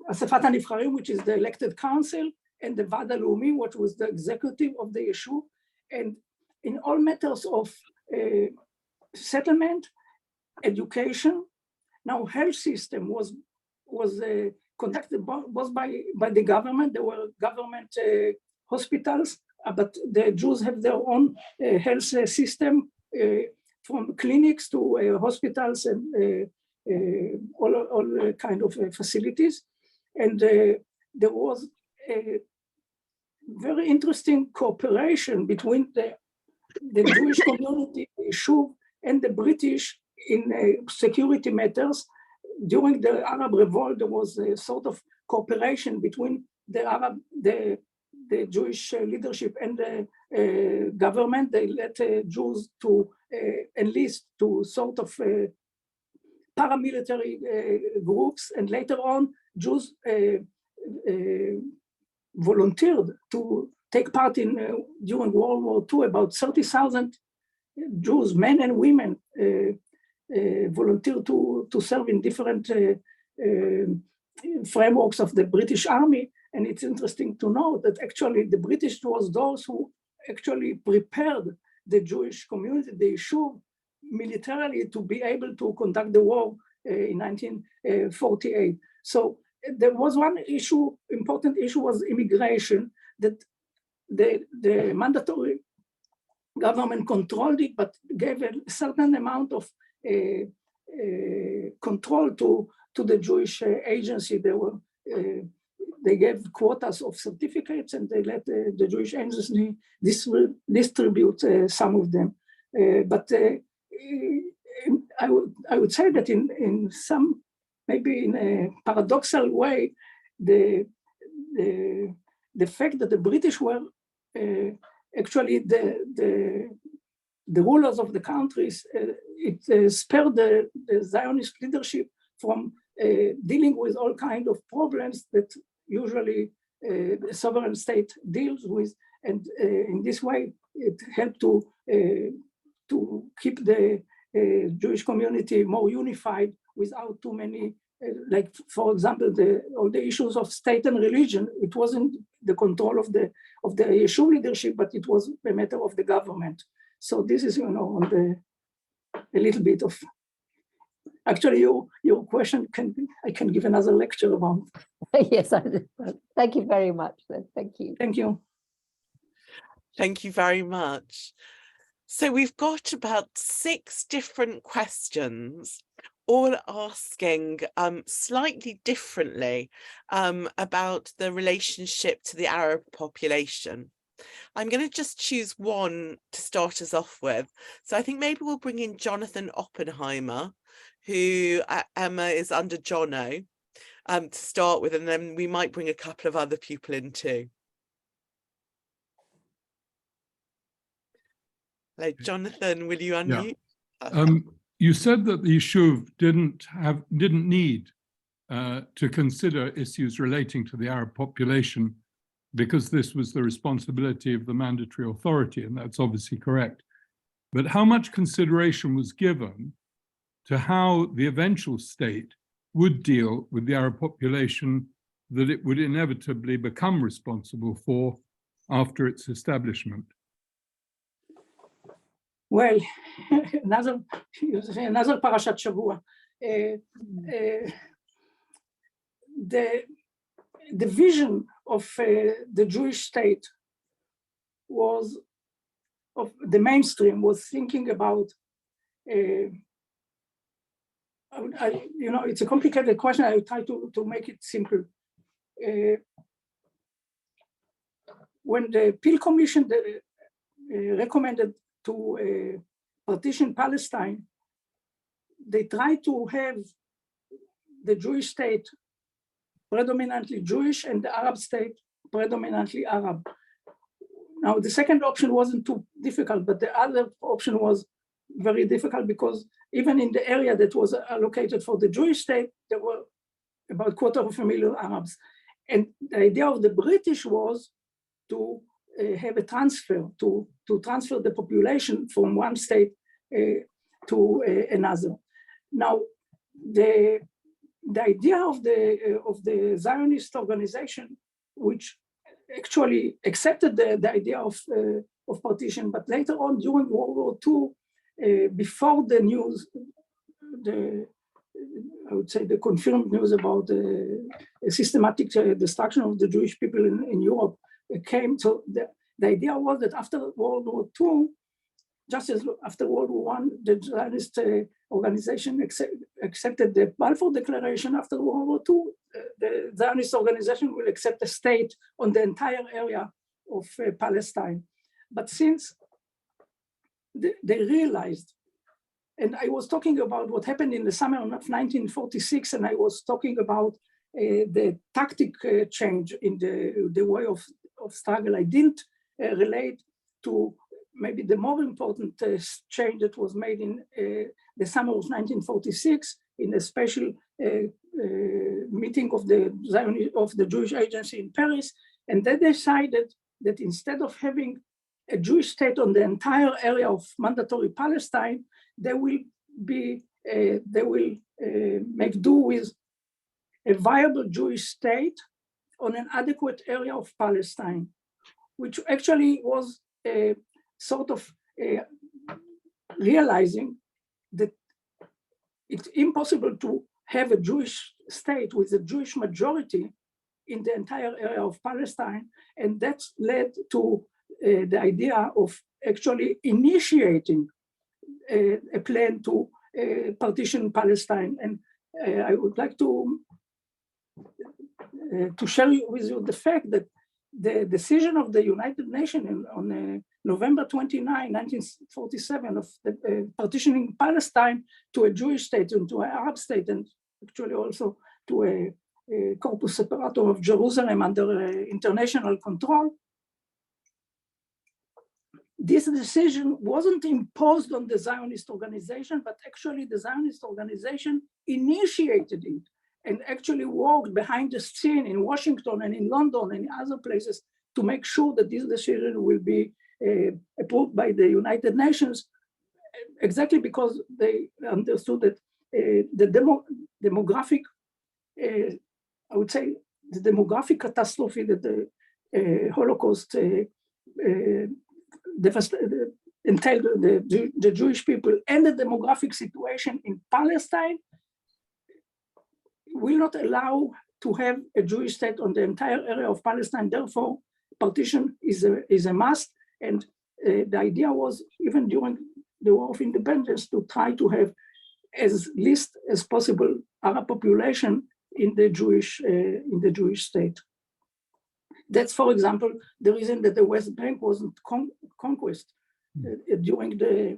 HaNivcharim, which is the elected council, and the Vada Leumi, which was the executive of the Yishuv. And in all matters of settlement, education, now health system was conducted both by the government. There were government hospitals, but the Jews have their own health system, from clinics to hospitals and all kind of facilities. And there was a very interesting cooperation between the Jewish community, the Yishuv, and the British in security matters. During the Arab Revolt, there was a sort of cooperation between the Jewish leadership and the government. They let Jews to enlist to sort of paramilitary groups, and later on, Jews volunteered to take part in during World War II. About 30,000 Jews, men and women, volunteered to serve in different frameworks of the British Army. And it's interesting to know that actually the British was those who actually prepared the Jewish community, the Yishuv, militarily to be able to conduct the war in 1948. So there was one issue, important issue was immigration, that the mandatory government controlled it, but gave a certain amount of control to the Jewish agency. They gave quotas of certificates, and they let the Jewish agency distribute some of them. But I would say that in some, maybe in a paradoxal way, the fact that the British were actually the rulers of the countries, it spared the Zionist leadership from dealing with all kinds of problems that usually the sovereign state deals with, and in this way it helped to keep the Jewish community more unified without too many, like for example, all the issues of state and religion. It wasn't the control of the Yishuv leadership, but it was a matter of the government. So this is, on a little bit of. Actually, your question I can give another lecture about. Yes, thank you very much. Then. Thank you. Thank you. Thank you very much. So we've got about 6 different questions, all asking slightly differently about the relationship to the Arab population. I'm going to just choose one to start us off with. So I think maybe we'll bring in Jonathan Oppenheimer, who Emma is under Jono, to start with, and then we might bring a couple of other people in too. Hello, Jonathan, will you unmute? Yeah. You said that the Yishuv didn't need to consider issues relating to the Arab population because this was the responsibility of the mandatory authority, and that's obviously correct. But how much consideration was given to how the eventual state would deal with the Arab population that it would inevitably become responsible for after its establishment? Well, another parashat shavua. The vision of the Jewish state was, of the mainstream, was thinking about. It's a complicated question. I will try to make it simple. When the Peel Commission recommended to partition Palestine, they tried to have the Jewish state predominantly Jewish and the Arab state predominantly Arab. Now, the second option wasn't too difficult, but the other option was very difficult because even in the area that was allocated for the Jewish state, there were about 250,000 Arabs. And the idea of the British was to have a transfer, to transfer the population from one state to another. Now, the idea of the Zionist organization, which actually accepted the idea of partition, but later on during World War II, before the news, I would say the confirmed news about the systematic destruction of the Jewish people in Europe came. So the idea was that after World War II, just as after World War I, the Zionist organization accepted the Balfour Declaration. After World War II, the Zionist organization will accept a state on the entire area of Palestine. But since they realized, and I was talking about what happened in the summer of 1946, and I was talking about the tactic change in the way of struggle. I didn't relate to maybe the more important change that was made in the summer of 1946 in a special meeting of the Jewish Agency in Paris, and they decided that instead of having a Jewish state on the entire area of mandatory Palestine, they will make do with a viable Jewish state on an adequate area of Palestine, which actually was sort of realizing that it's impossible to have a Jewish state with a Jewish majority in the entire area of Palestine. And that's led to the idea of actually initiating a plan to partition Palestine. And I would like to share with you the fact that the decision of the United Nations on November 29, 1947, of partitioning Palestine to a Jewish state and to an Arab state, and actually also to a corpus separatum of Jerusalem under international control. This decision wasn't imposed on the Zionist organization, but actually the Zionist organization initiated it and actually worked behind the scene in Washington and in London and in other places to make sure that this decision will be approved by the United Nations, exactly because they understood that the demographic, I would say, the demographic catastrophe that the Holocaust entailed the Jewish people and the demographic situation in Palestine will not allow to have a Jewish state on the entire area of Palestine. Therefore, partition is a must. And the idea was, even during the War of Independence, to try to have as least as possible Arab population in the Jewish state. That's, for example, the reason that the West Bank wasn't conquered during the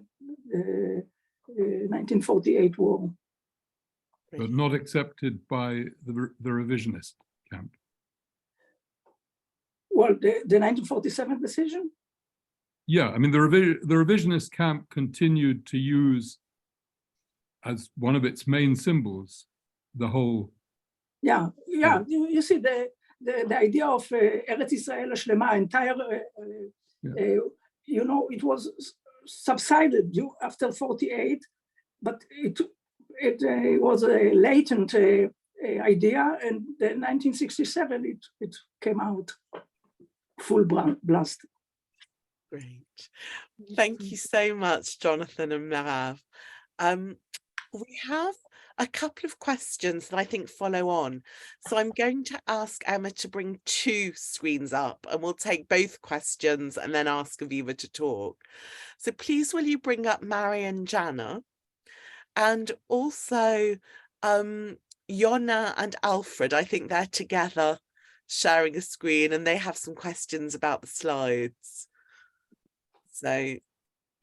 1948 war. But not accepted by the revisionist camp. Well, the 1947 decision? Yeah, I mean, the revisionist camp continued to use as one of its main symbols the whole. Yeah. You see, the idea of Eretz Israel Shlema, entire, it was subsided after 48, but it was a latent idea, and then 1967 it came out full blast. Great. Thank you so much, Jonathan and Merav. We have a couple of questions that I think follow on. So I'm going to ask Emma to bring two screens up, and we'll take both questions and then ask Aviva to talk. So please, will you bring up Mary and Jana? And also Yona and Alfred, I think they're together sharing a screen, and they have some questions about the slides. So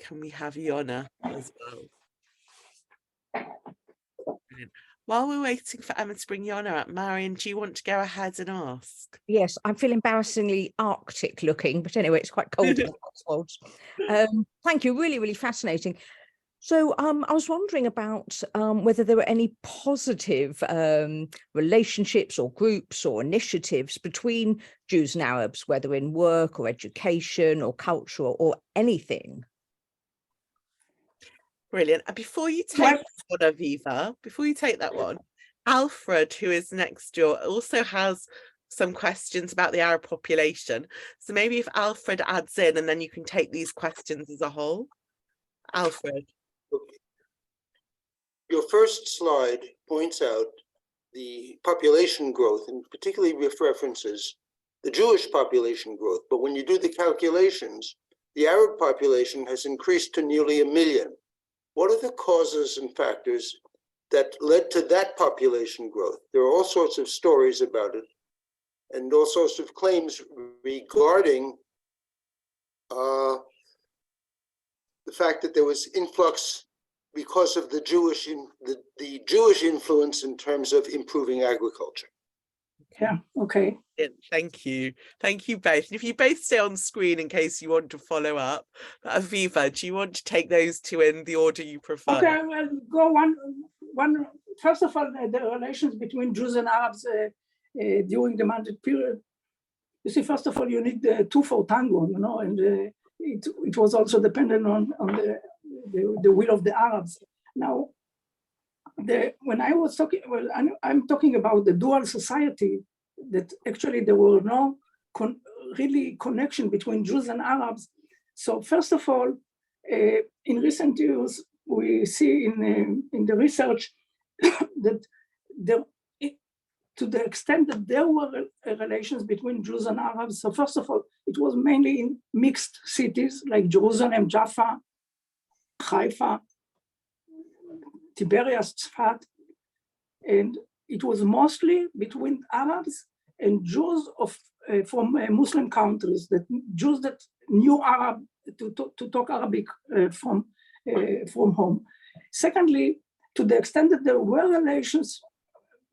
can we have Yona as well? Brilliant. While we're waiting for Emma to bring Yona up, Marion, do you want to go ahead and ask? Yes, I feel embarrassingly Arctic looking, but anyway, it's quite cold in the Cotswolds. Thank you, really, really fascinating. So I was wondering about whether there were any positive relationships or groups or initiatives between Jews and Arabs, whether in work or education or culture or anything. Brilliant. And before you take that one, Aviva, before you take that one, Alfred, who is next door, also has some questions about the Arab population. So maybe if Alfred adds in, and then you can take these questions as a whole. Alfred. Okay. Your first slide points out the population growth, and particularly references the Jewish population growth. But when you do the calculations, the Arab population has increased to nearly 1 million. What are the causes and factors that led to that population growth? There are all sorts of stories about it and all sorts of claims regarding the fact that there was influx because of the Jewish influence in terms of improving agriculture. Yeah, okay. Thank you. Thank you both. And if you both stay on screen in case you want to follow up. Aviva, do you want to take those two in the order you prefer? Okay, I will go one. First of all, the relations between Jews and Arabs during the Mandate period. You see, first of all, you need two for tango, you know, and it was also dependent on the will of the Arabs. Now, when I was talking, well, I'm talking about the dual society, that actually there were no really connection between Jews and Arabs. So first of all, in recent years, we see in the research that to the extent that there were relations between Jews and Arabs. So first of all, it was mainly in mixed cities like Jerusalem, Jaffa, Haifa, Tiberias, Tzfat, and it was mostly between Arabs and Jews from Muslim countries, that Jews that knew Arab to talk Arabic from home. Secondly, to the extent that there were relations,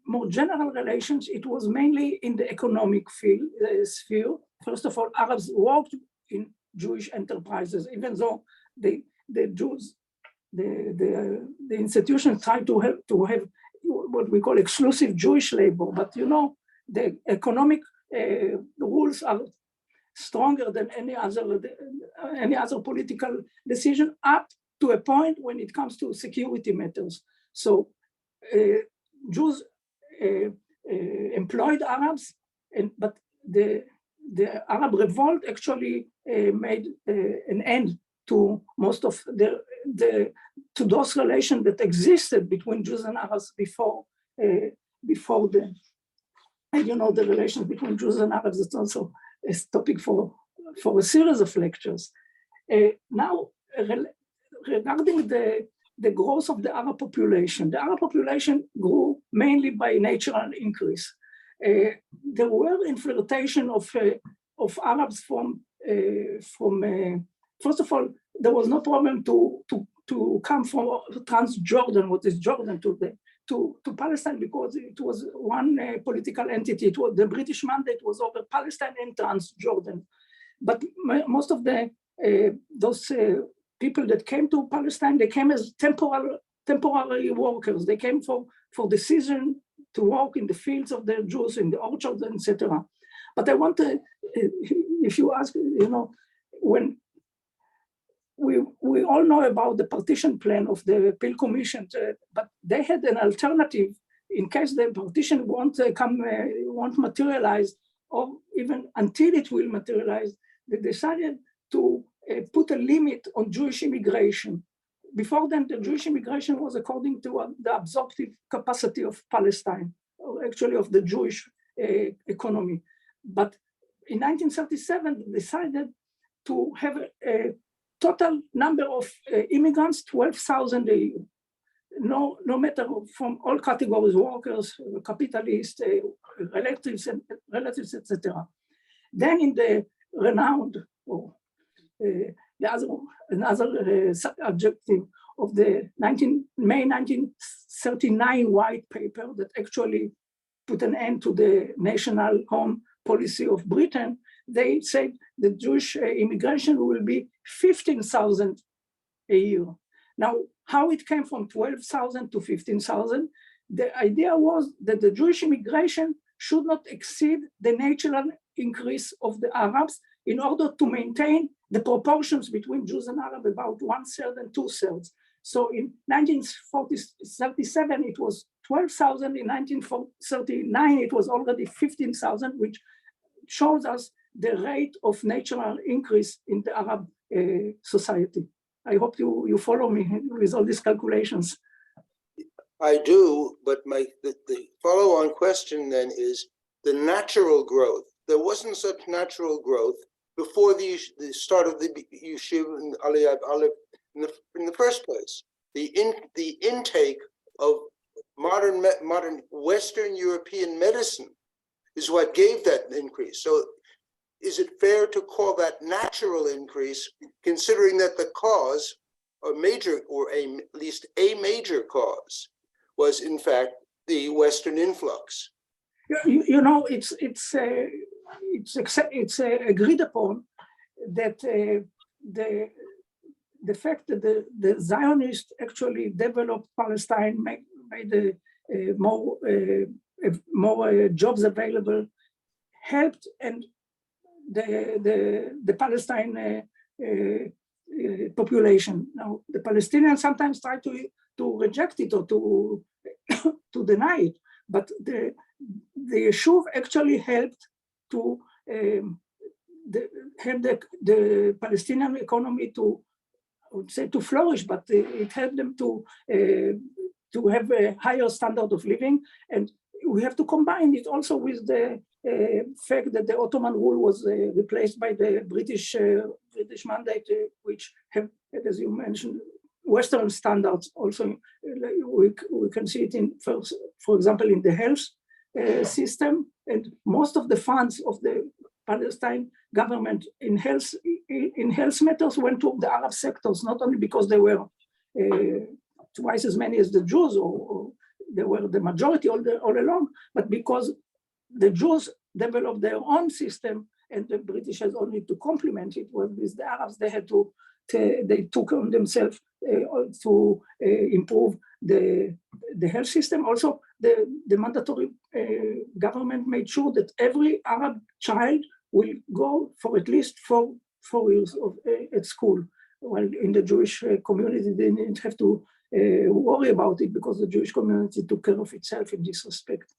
more general relations, it was mainly in the economic sphere. First of all, Arabs worked in Jewish enterprises, even though the Jews, the institutions tried to have what we call exclusive Jewish labor, but you know, the economic rules are stronger than any other political decision, up to a point when it comes to security matters. So Jews employed Arabs, but the Arab revolt actually made an end to most of to those relations that existed between Jews and Arabs before then. And you know, the relations between Jews and Arabs is also a topic for a series of lectures. Now, regarding the growth of the Arab population grew mainly by natural increase. There were infiltration of Arabs from first of all, there was no problem to come from Transjordan, what is Jordan today, to Palestine, because it was one political entity. It was the British mandate was over Palestine and Transjordan. But most of those people that came to Palestine, they came as temporary workers. They came for the season to work in the fields of the Jews, in the orchards, etc. But I want to, if you ask, you know, when we all know about the partition plan of the Peel Commission, but they had an alternative in case the partition won't materialize, or even until it will materialize. They decided to put a limit on Jewish immigration. Before then, the Jewish immigration was according to the absorptive capacity of Palestine, or actually of the Jewish economy. But in 1937, they decided to have a total number of immigrants, 12,000 a year. No matter from all categories, workers, capitalists, relatives, etc. Then in the renowned, another objective of the May 1939 white paper that actually put an end to the national home policy of Britain, they said the Jewish immigration will be 15,000 a year. Now, how it came from 12,000 to 15,000? The idea was that the Jewish immigration should not exceed the natural increase of the Arabs in order to maintain the proportions between Jews and Arabs, about 1/3 and 2/3. So in 1937, it was 12,000. In 1939, it was already 15,000, which shows us the rate of natural increase in the Arab society. I hope you follow me with all these calculations. I do, but the follow-on question then is the natural growth. There wasn't such natural growth before the start of the Yishuv and Aliyah in the first place. The intake of modern Western European medicine is what gave that increase. So is it fair to call that natural increase, considering that the cause, at least a major cause, was in fact the Western influx? You know, it's agreed upon that the fact that the Zionists actually developed Palestine, made more jobs available, helped, and the Palestine population. Now, the Palestinians sometimes try to reject it or to deny it, but the Yishuv actually helped to help the Palestinian economy to, I would say, to flourish, but it helped them to have a higher standard of living. And we have to combine it also with the fact that the Ottoman rule was replaced by the British mandate, which have, as you mentioned, Western standards. Also, we can see it in, for example, in the health system, and most of the funds of the Palestine government in health matters went to the Arab sectors, not only because they were twice as many as the Jews, or they were the majority all along, but because the Jews developed their own system and the British has only to complement it. Well, with the Arabs, they had to they took on themselves to improve the health system. Also, the mandatory government made sure that every Arab child will go for at least four years at school. While in the Jewish community, they didn't have to worry about it because the Jewish community took care of itself in this respect.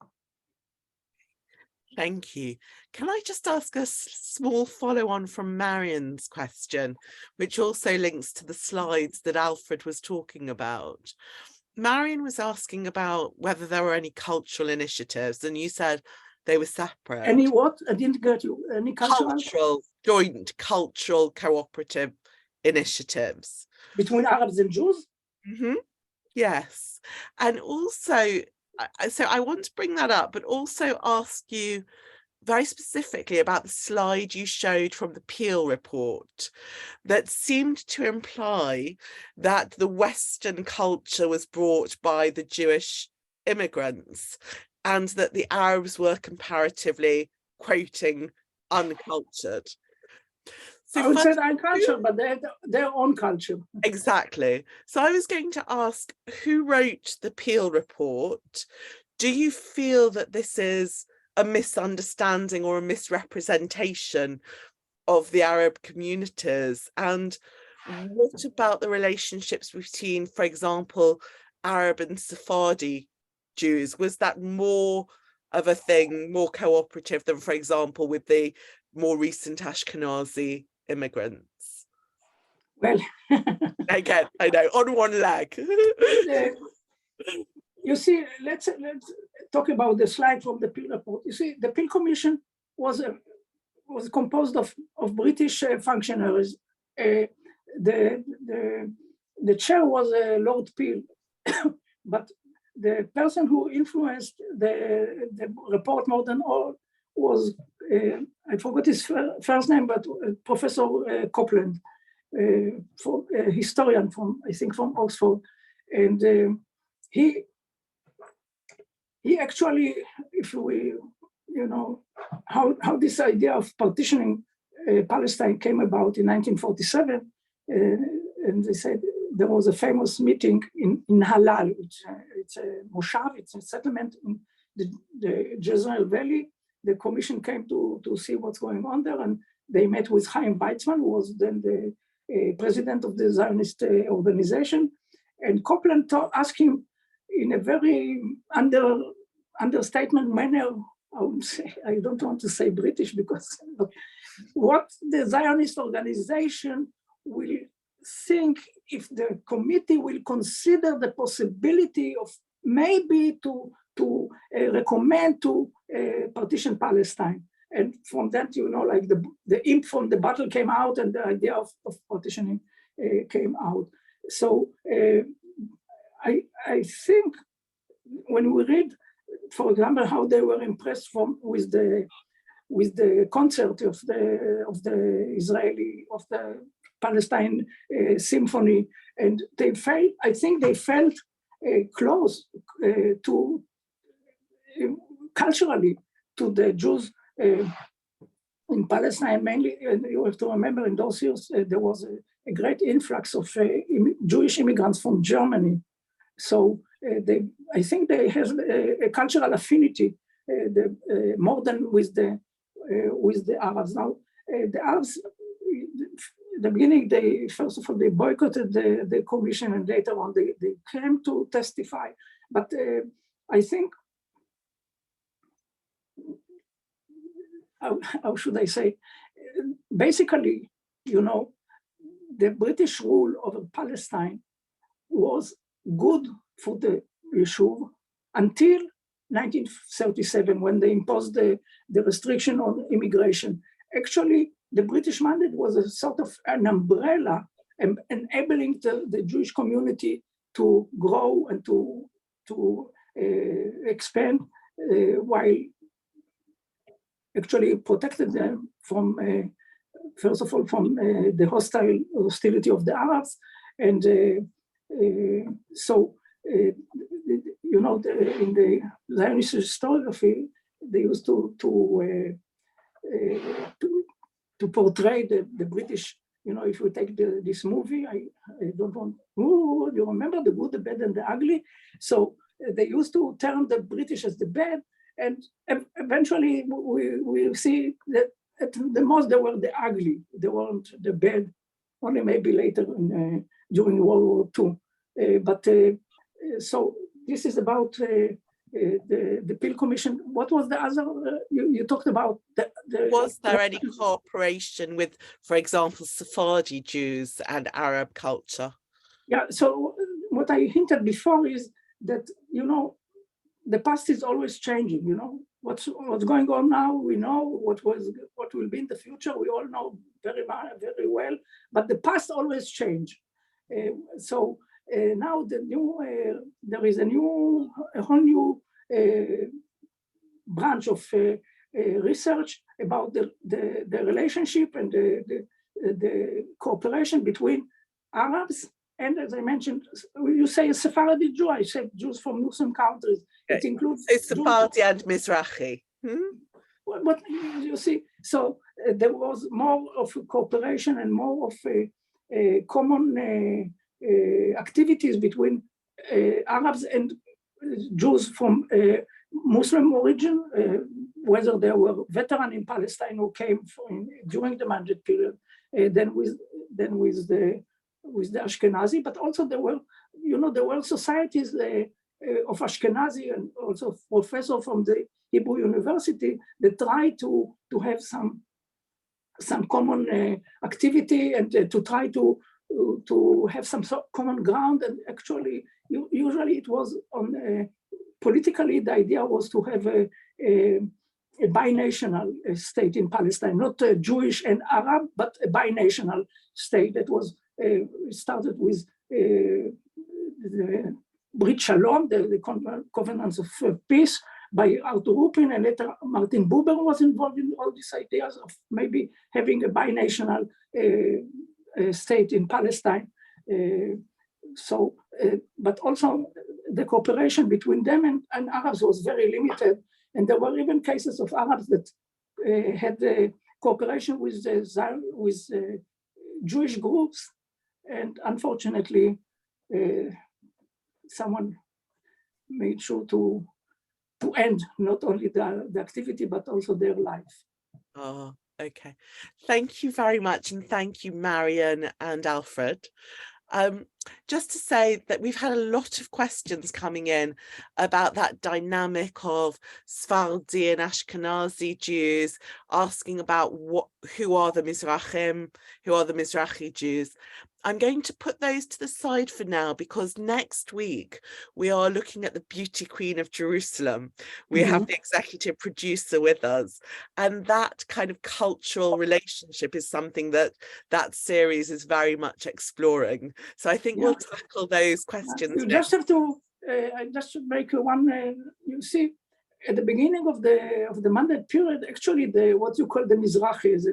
Thank you. Can I just ask a small follow-on from Marion's question, which also links to the slides that Alfred was talking about? Marion was asking about whether there were any cultural initiatives, and you said they were separate. Any what? I didn't get you. Any cultural? Joint cultural cooperative initiatives. Between Arabs and Jews? Mm-hmm. Yes. And also, so I want to bring that up, but also ask you very specifically about the slide you showed from the Peel report that seemed to imply that the Western culture was brought by the Jewish immigrants and that the Arabs were comparatively, quoting, uncultured. So I would say uncultured, but they had their own culture. Exactly. So I was going to ask, who wrote the Peel report? Do you feel that this is a misunderstanding or a misrepresentation of the Arab communities? And what about the relationships between, for example, Arab and Sephardi Jews? Was that more of a thing, more cooperative than, for example, with the more recent Ashkenazi immigrants? Well, again, I know, on one leg. You see, let's talk about the slide from the Peel report. You see, the Peel Commission was composed of British functionaries. The chair was Lord Peel, but the person who influenced the report more than all was, I forgot his first name, but Professor Copeland, a historian from, I think, from Oxford. And he actually, if we, you know, how this idea of partitioning Palestine came about in 1947, and they said there was a famous meeting in Halal, which it's a moshav, it's a settlement in the Jezreel Valley. The commission came to see what's going on there, and they met with Chaim Weizmann, who was then the president of the Zionist organization. And Copeland asked him in a very understatement manner, I would say, I don't want to say British, because what the Zionist organization will think if the committee will consider the possibility of maybe to recommend to partition Palestine. And from that, you know, like the imp from the battle came out and the idea of partitioning came out. So I think when we read, for example, how they were impressed with the concert of the Israeli, of the Palestine symphony, and they felt, I think they felt close to culturally to the Jews in Palestine mainly. And you have to remember, in those years there was a great influx of Jewish immigrants from Germany. So I think they have a cultural affinity more than with the Arabs. Now, the Arabs, at the beginning, first of all, they boycotted the commission, and later on they came to testify. But I think, how should I say, basically, you know, the British rule over Palestine was good for the Yishuv until 1937, when they imposed the restriction on immigration. Actually, the British mandate was a sort of an umbrella enabling the Jewish community to grow and to expand, while actually protected them from, first of all, from the hostility of the Arabs. And so, you know, in the Zionist historiography, they used to portray the British. You know, if you take this movie, I don't want, you remember the good, the bad, and the ugly? So they used to term the British as the bad, and eventually we see that at the most they were the ugly, they weren't the bad, only maybe later during World War II. So this is about the Peel Commission. What was the other, you talked about? Was there any cooperation with, for example, Sephardi Jews and Arab culture? Yeah, so what I hinted before is that, you know, the past is always changing, you know. What's going on now, we know. What will be in the future, we all know very well, but the past always change. So now there is a whole new branch of research about the relationship and the cooperation between Arabs and, as I mentioned, you say Sephardi Jew, I said Jews from Muslim countries. It includes Sephardi and Mizrahi. But you see, so there was more of cooperation and more of common activities between Arabs and Jews from Muslim origin, whether they were veterans in Palestine who came during the mandate period, then with the Ashkenazi, but also there were, you know, there were societies of Ashkenazi and also professors from the Hebrew University that tried to have some common activity and to try to have some common ground. And actually, usually it was on politically, the idea was to have a binational state in Palestine, not Jewish and Arab, but a binational state that was started with the Brit Shalom, the covenants of peace, by Arthur Rupin, and later Martin Buber was involved in all these ideas of maybe having a binational state in Palestine. But also the cooperation between them and Arabs was very limited. And there were even cases of Arabs that had cooperation with Jewish groups. And unfortunately, someone made sure to end not only the activity, but also their life. Oh, okay. Thank you very much. And thank you, Marion and Alfred. Just to say that we've had a lot of questions coming in about that dynamic of Sephardi and Ashkenazi Jews, asking about who are the Mizrahim, who are the Mizrahi Jews. I'm going to put those to the side for now, because next week we are looking at the beauty queen of Jerusalem. We have the executive producer with us, and that kind of cultural relationship is something that series is very much exploring. So I think we'll tackle those questions. You just have to, I just should make one, you see, at the beginning of the mandate period, actually what you call the Mizrahis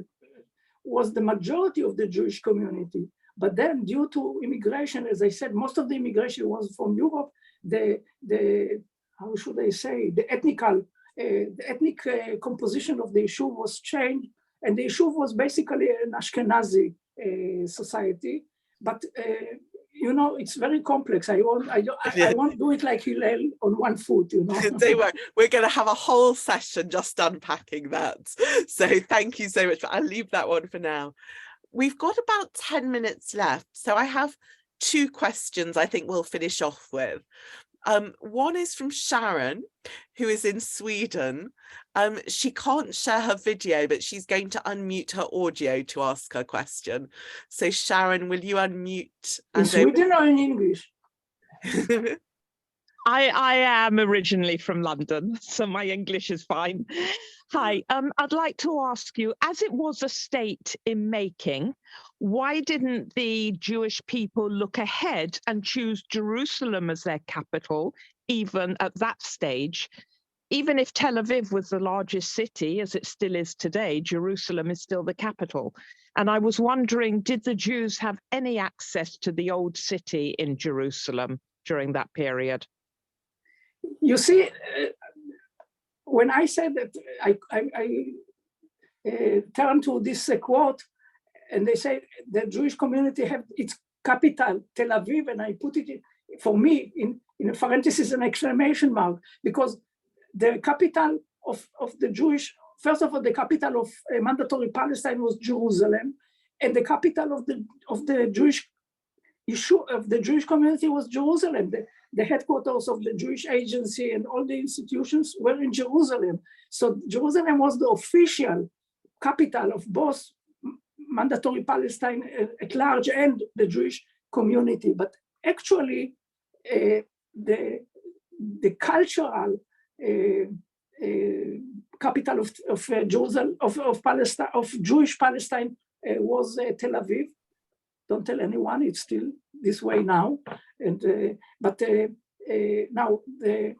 was the majority of the Jewish community. But then, due to immigration, as I said, most of the immigration was from Europe. How should I say, the ethnical the ethnic composition of the Yishuv was changed, and the Yishuv was basically an Ashkenazi society. But you know, it's very complex. I won't do it like Hillel on one foot, you know. We're going to have a whole session just unpacking that. So thank you so much. But I'll leave that one for now. We've got about 10 minutes left. So I have 2 questions I think we'll finish off with. One is from Sharon, who is in Sweden. She can't share her video, but she's going to unmute her audio to ask her question. So Sharon, will you unmute? In Sweden or in English? I am originally from London, so my English is fine. Hi, I'd like to ask you, as it was a state in making, why didn't the Jewish people look ahead and choose Jerusalem as their capital, even at that stage? Even if Tel Aviv was the largest city, as it still is today, Jerusalem is still the capital. And I was wondering, did the Jews have any access to the old city in Jerusalem during that period? You see, when I said that, I turned to this quote, and they say the Jewish community have its capital, Tel Aviv, and I put it for me in a parenthesis, an exclamation mark, because the capital of the Jewish, first of all, the capital of mandatory Palestine was Jerusalem, and the capital of the Jewish issue of the Jewish community was Jerusalem. The headquarters of the Jewish Agency and all the institutions were in Jerusalem. So Jerusalem was the official capital of both mandatory Palestine at large and the Jewish community. But actually, the cultural capital of Jerusalem, of Palestine, of Jewish Palestine was Tel Aviv. Don't tell anyone, it's still this way now. And but now the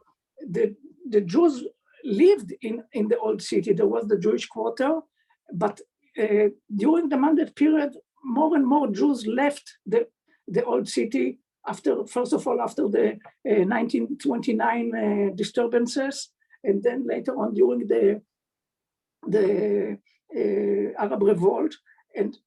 Jews lived in the old city. There was the Jewish quarter, but during the Mandate period, more and more Jews left the old city after, first of all, after the 1929 disturbances, and then later on during the Arab Revolt, and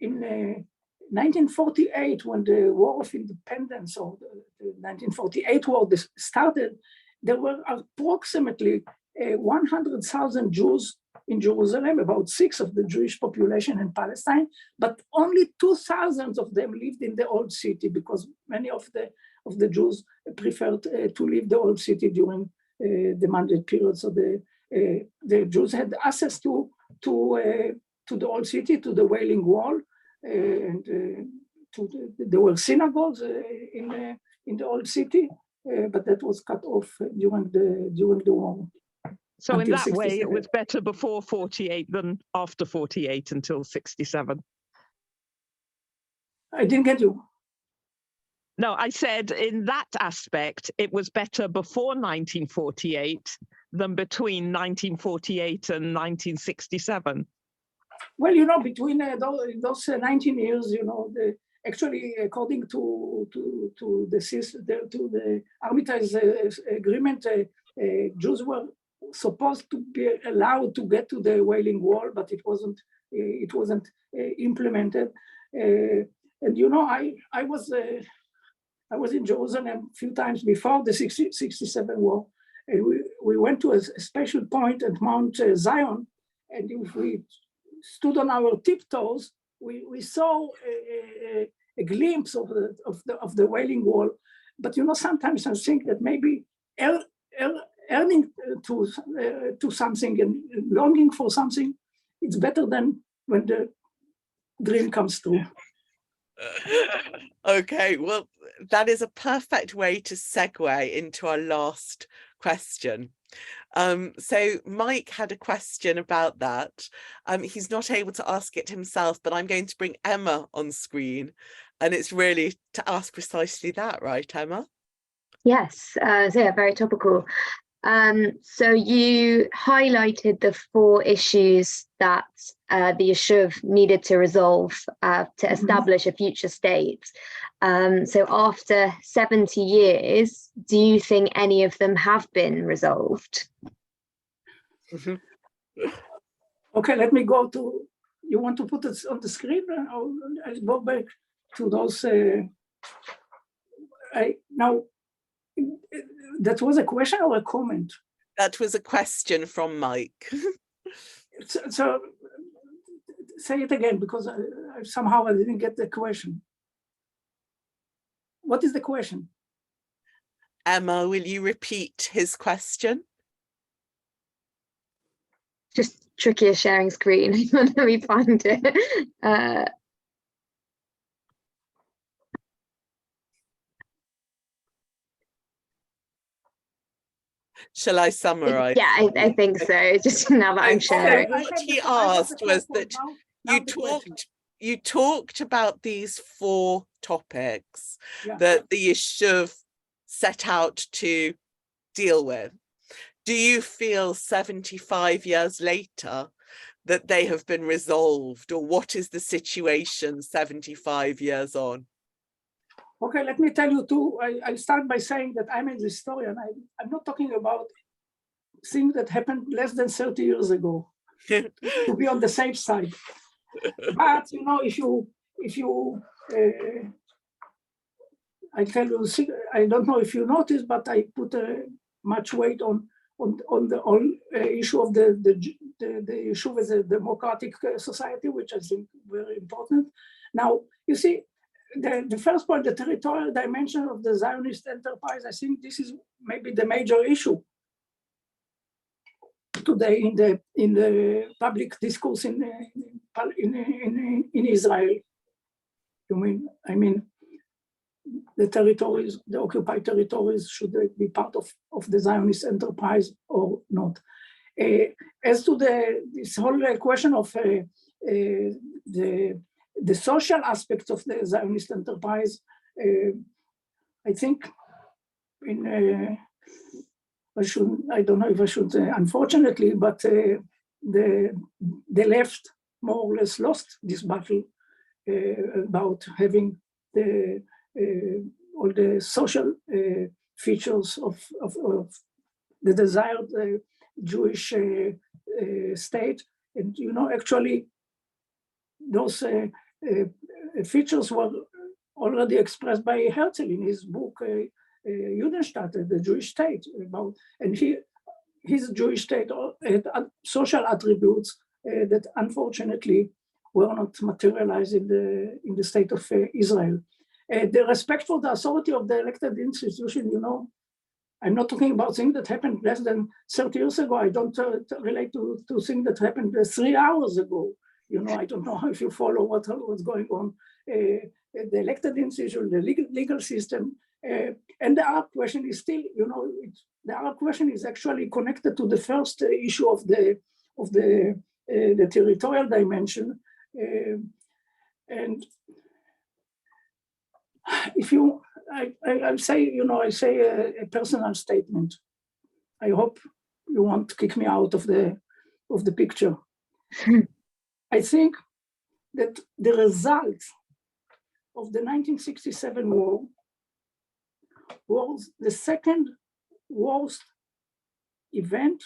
in 1948, when the War of Independence, or the 1948 war started, there were approximately 100,000 Jews in Jerusalem, about 6% of the Jewish population in Palestine, but only 2,000 of them lived in the old city, because many of the Jews preferred to leave the old city during the Mandate period. So the Jews had access to the old city, to the Wailing Wall, and there were synagogues in the old city, but that was cut off during the war. So in that way, it was better before 48 than after 48 until 67. I didn't get you. No, I said in that aspect, it was better before 1948 than between 1948 and 1967. Well, you know, between those 19 years, you know, actually, according to the Armitage Agreement, Jews were supposed to be allowed to get to the Wailing Wall, but it wasn't implemented. And you know, I was in Jerusalem a few times before the 67 war, and we went to a special point at Mount Zion, and if we stood on our tiptoes, we saw a glimpse of the Wailing Wall. But you know, sometimes I think that maybe yearning to something and longing for something, it's better than when the dream comes true. Okay, well, that is a perfect way to segue into our last question. So Mike had a question about that. He's not able to ask it himself, but I'm going to bring Emma on screen, and it's really to ask precisely that, right, Emma? Yes, so yeah, very topical. So you highlighted the 4 issues that the Yishuv needed to resolve to establish a future state. So after 70 years, do you think any of them have been resolved? Okay, let me go to, you want to put it on the screen? Or I'll go back to those. Now, that was a question or a comment? That was a question from Mike. So say it again, because somehow I didn't get the question. What is the question? Emma, will you repeat his question? Just trickier sharing screen. Let me find it. Shall I summarize? Yeah, I think so. Just now that I'm sharing. What he asked was that you talked about these 4 topics that the Yishuv set out to deal with. Do you feel 75 years later that they have been resolved, or what is the situation 75 years on? Okay, let me tell you too. I'll start by saying that I'm a historian. I'm not talking about things that happened less than 30 years ago, to be on the safe side. But you know, if you, I tell you, I don't know if you noticed, but I put much weight on the whole issue of the issue as a democratic society, which I think very important. Now, you see, the first point, the territorial dimension of the Zionist enterprise, I think this is maybe the major issue today in the public discourse in Israel. I mean, the territories, the occupied territories, should they be part of the Zionist enterprise or not? As to this whole question of the social aspects of the Zionist enterprise, I think I don't know if I should, unfortunately, but the left more or less lost this battle about having all the social features of the desired Jewish state. And, you know, actually, those features were already expressed by Herzl in his book, Judenstaat, the Jewish state, and his Jewish state had social attributes that unfortunately were not materialized in the state of Israel. The respect for the authority of the elected institution, you know, I'm not talking about things that happened less than 30 years ago. I don't relate to things that happened 3 hours ago. You know, I don't know if you follow what's going on. The elected institution, the legal system, and the Arab question is still, you know, the Arab question is actually connected to the first issue of the territorial dimension. And if you, I say, you know, I say a personal statement. I hope you won't kick me out of the picture. I think that the result of the 1967 war was the second worst event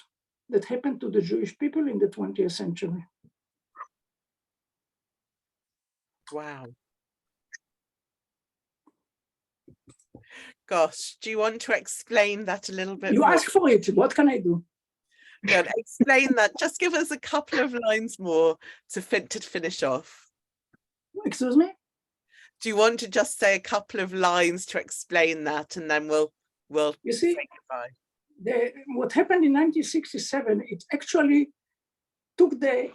that happened to the Jewish people in the 20th century. Wow. Gosh, do you want to explain that a little bit more? You ask for it, what can I do? Good. Explain that. Just give us a couple of lines more to finish off. Excuse me? Do you want to just say a couple of lines to explain that, and then we'll you see, say goodbye? What happened in 1967, it actually took the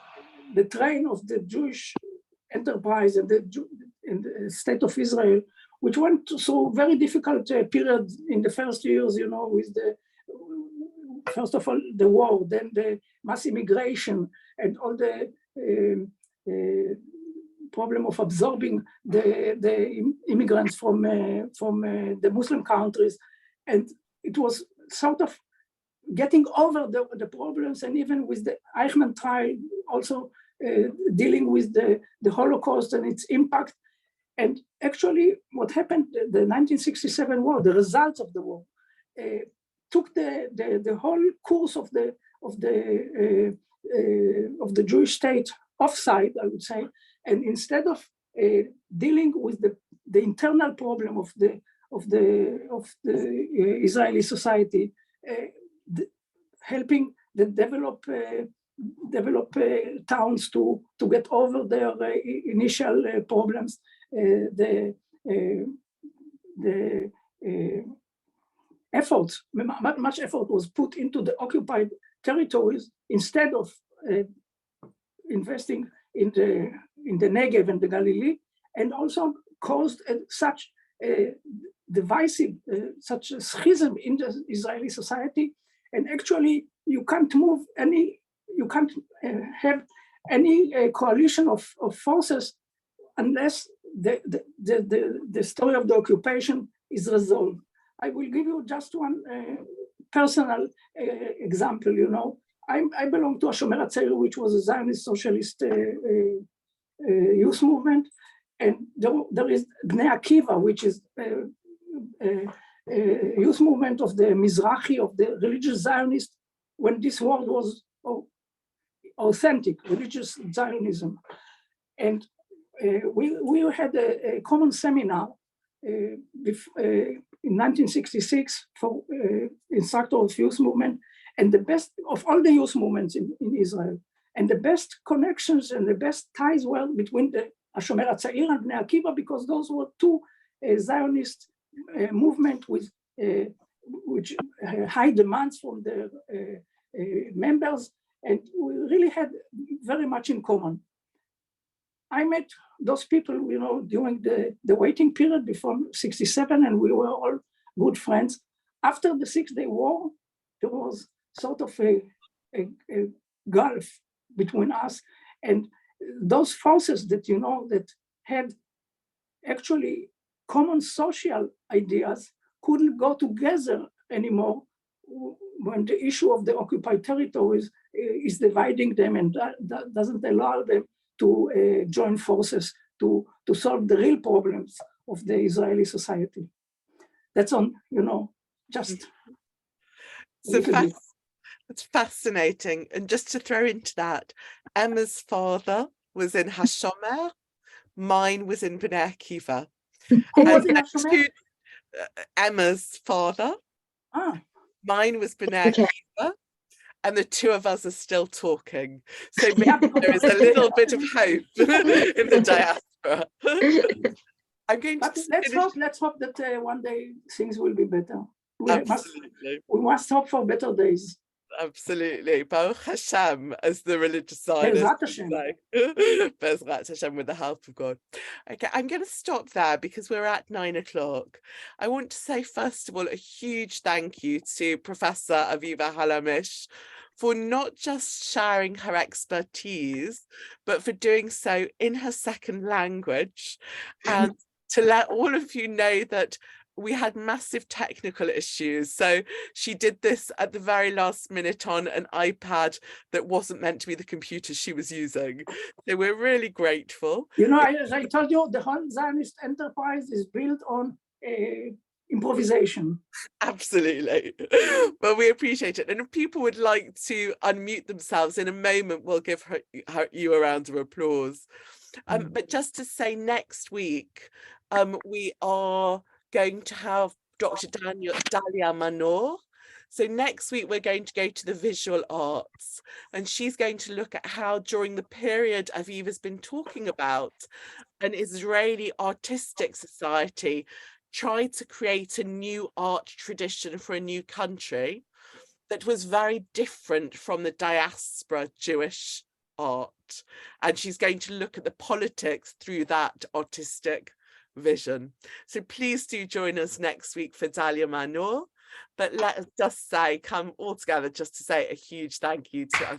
train of the Jewish enterprise and the state of Israel, which went through very difficult period in the first years, you know, with first of all, the war, then the mass immigration, and all the problem of absorbing the immigrants from the Muslim countries. And it was sort of getting over the problems, and even with the Eichmann trial, also dealing with the Holocaust and its impact. And actually, what happened, the 1967 war, the results of the war, took the whole course of the the Jewish state offside, I would say, and instead of dealing with the internal problem of the Israeli society, helping the develop towns to get over their initial problems, the efforts, much effort was put into the occupied territories instead of investing in the Negev and the Galilee, and also caused such divisive, such a schism in the Israeli society. And actually, you can't move any, you can't have any coalition of forces unless the story of the occupation is resolved. I will give you just one personal example. You know, I belong to Hashomer HaTzair, which was a Zionist socialist youth movement, and there is Bnei Akiva, which is youth movement of the Mizrahi, of the religious Zionists, when this word was authentic, religious Zionism. And we had a common seminar in 1966 for instructor of youth movement, and the best of all the youth movements in Israel. And the best connections and the best ties were between the Hashomer HaTzair and Bnei Akiva, because those were two Zionist movement with which high demands from the members, and we really had very much in common. I met those people, you know, during the waiting period before 67, and we were all good friends. After the 6-day war, there was sort of a gulf between us, and those forces that, you know, that had actually common social ideas couldn't go together anymore when the issue of the occupied territories is dividing them and that doesn't allow them to join forces to solve the real problems of the Israeli society. That's on, you know, just it's fascinating. And just to throw into that, Emma's father was in Hashomer, mine was in Bnei Akiva. Who was in Hashomer? Emma's father. Mine was Bnei Akiva, and the two of us are still talking. So maybe there is a little bit of hope in the diaspora. I'm going to let's hope that one day things will be better. We must hope for better days. Absolutely. Baruch Hashem, as the religious Zionists say. Bezrat Hashem, with the help of God. Okay, I'm going to stop there because we're at 9 o'clock. I want to say, first of all, a huge thank you to Professor Aviva Halamish for not just sharing her expertise, but for doing so in her second language, and to let all of you know that we had massive technical issues. So she did this at the very last minute on an iPad that wasn't meant to be the computer she was using. So we're really grateful. You know, as I told you, the whole Zionist enterprise is built on improvisation. Absolutely. Well, we appreciate it. And if people would like to unmute themselves in a moment, we'll give you a round of applause. But just to say, next week, we are going to have Dr. Dalia Manor. So next week, we're going to go to the visual arts, and she's going to look at how, during the period Aviva's been talking about, an Israeli artistic society tried to create a new art tradition for a new country that was very different from the diaspora Jewish art. And she's going to look at the politics through that artistic vision. So please do join us next week for Dalia Manor. But let us just say, come all together just to say a huge thank you to us.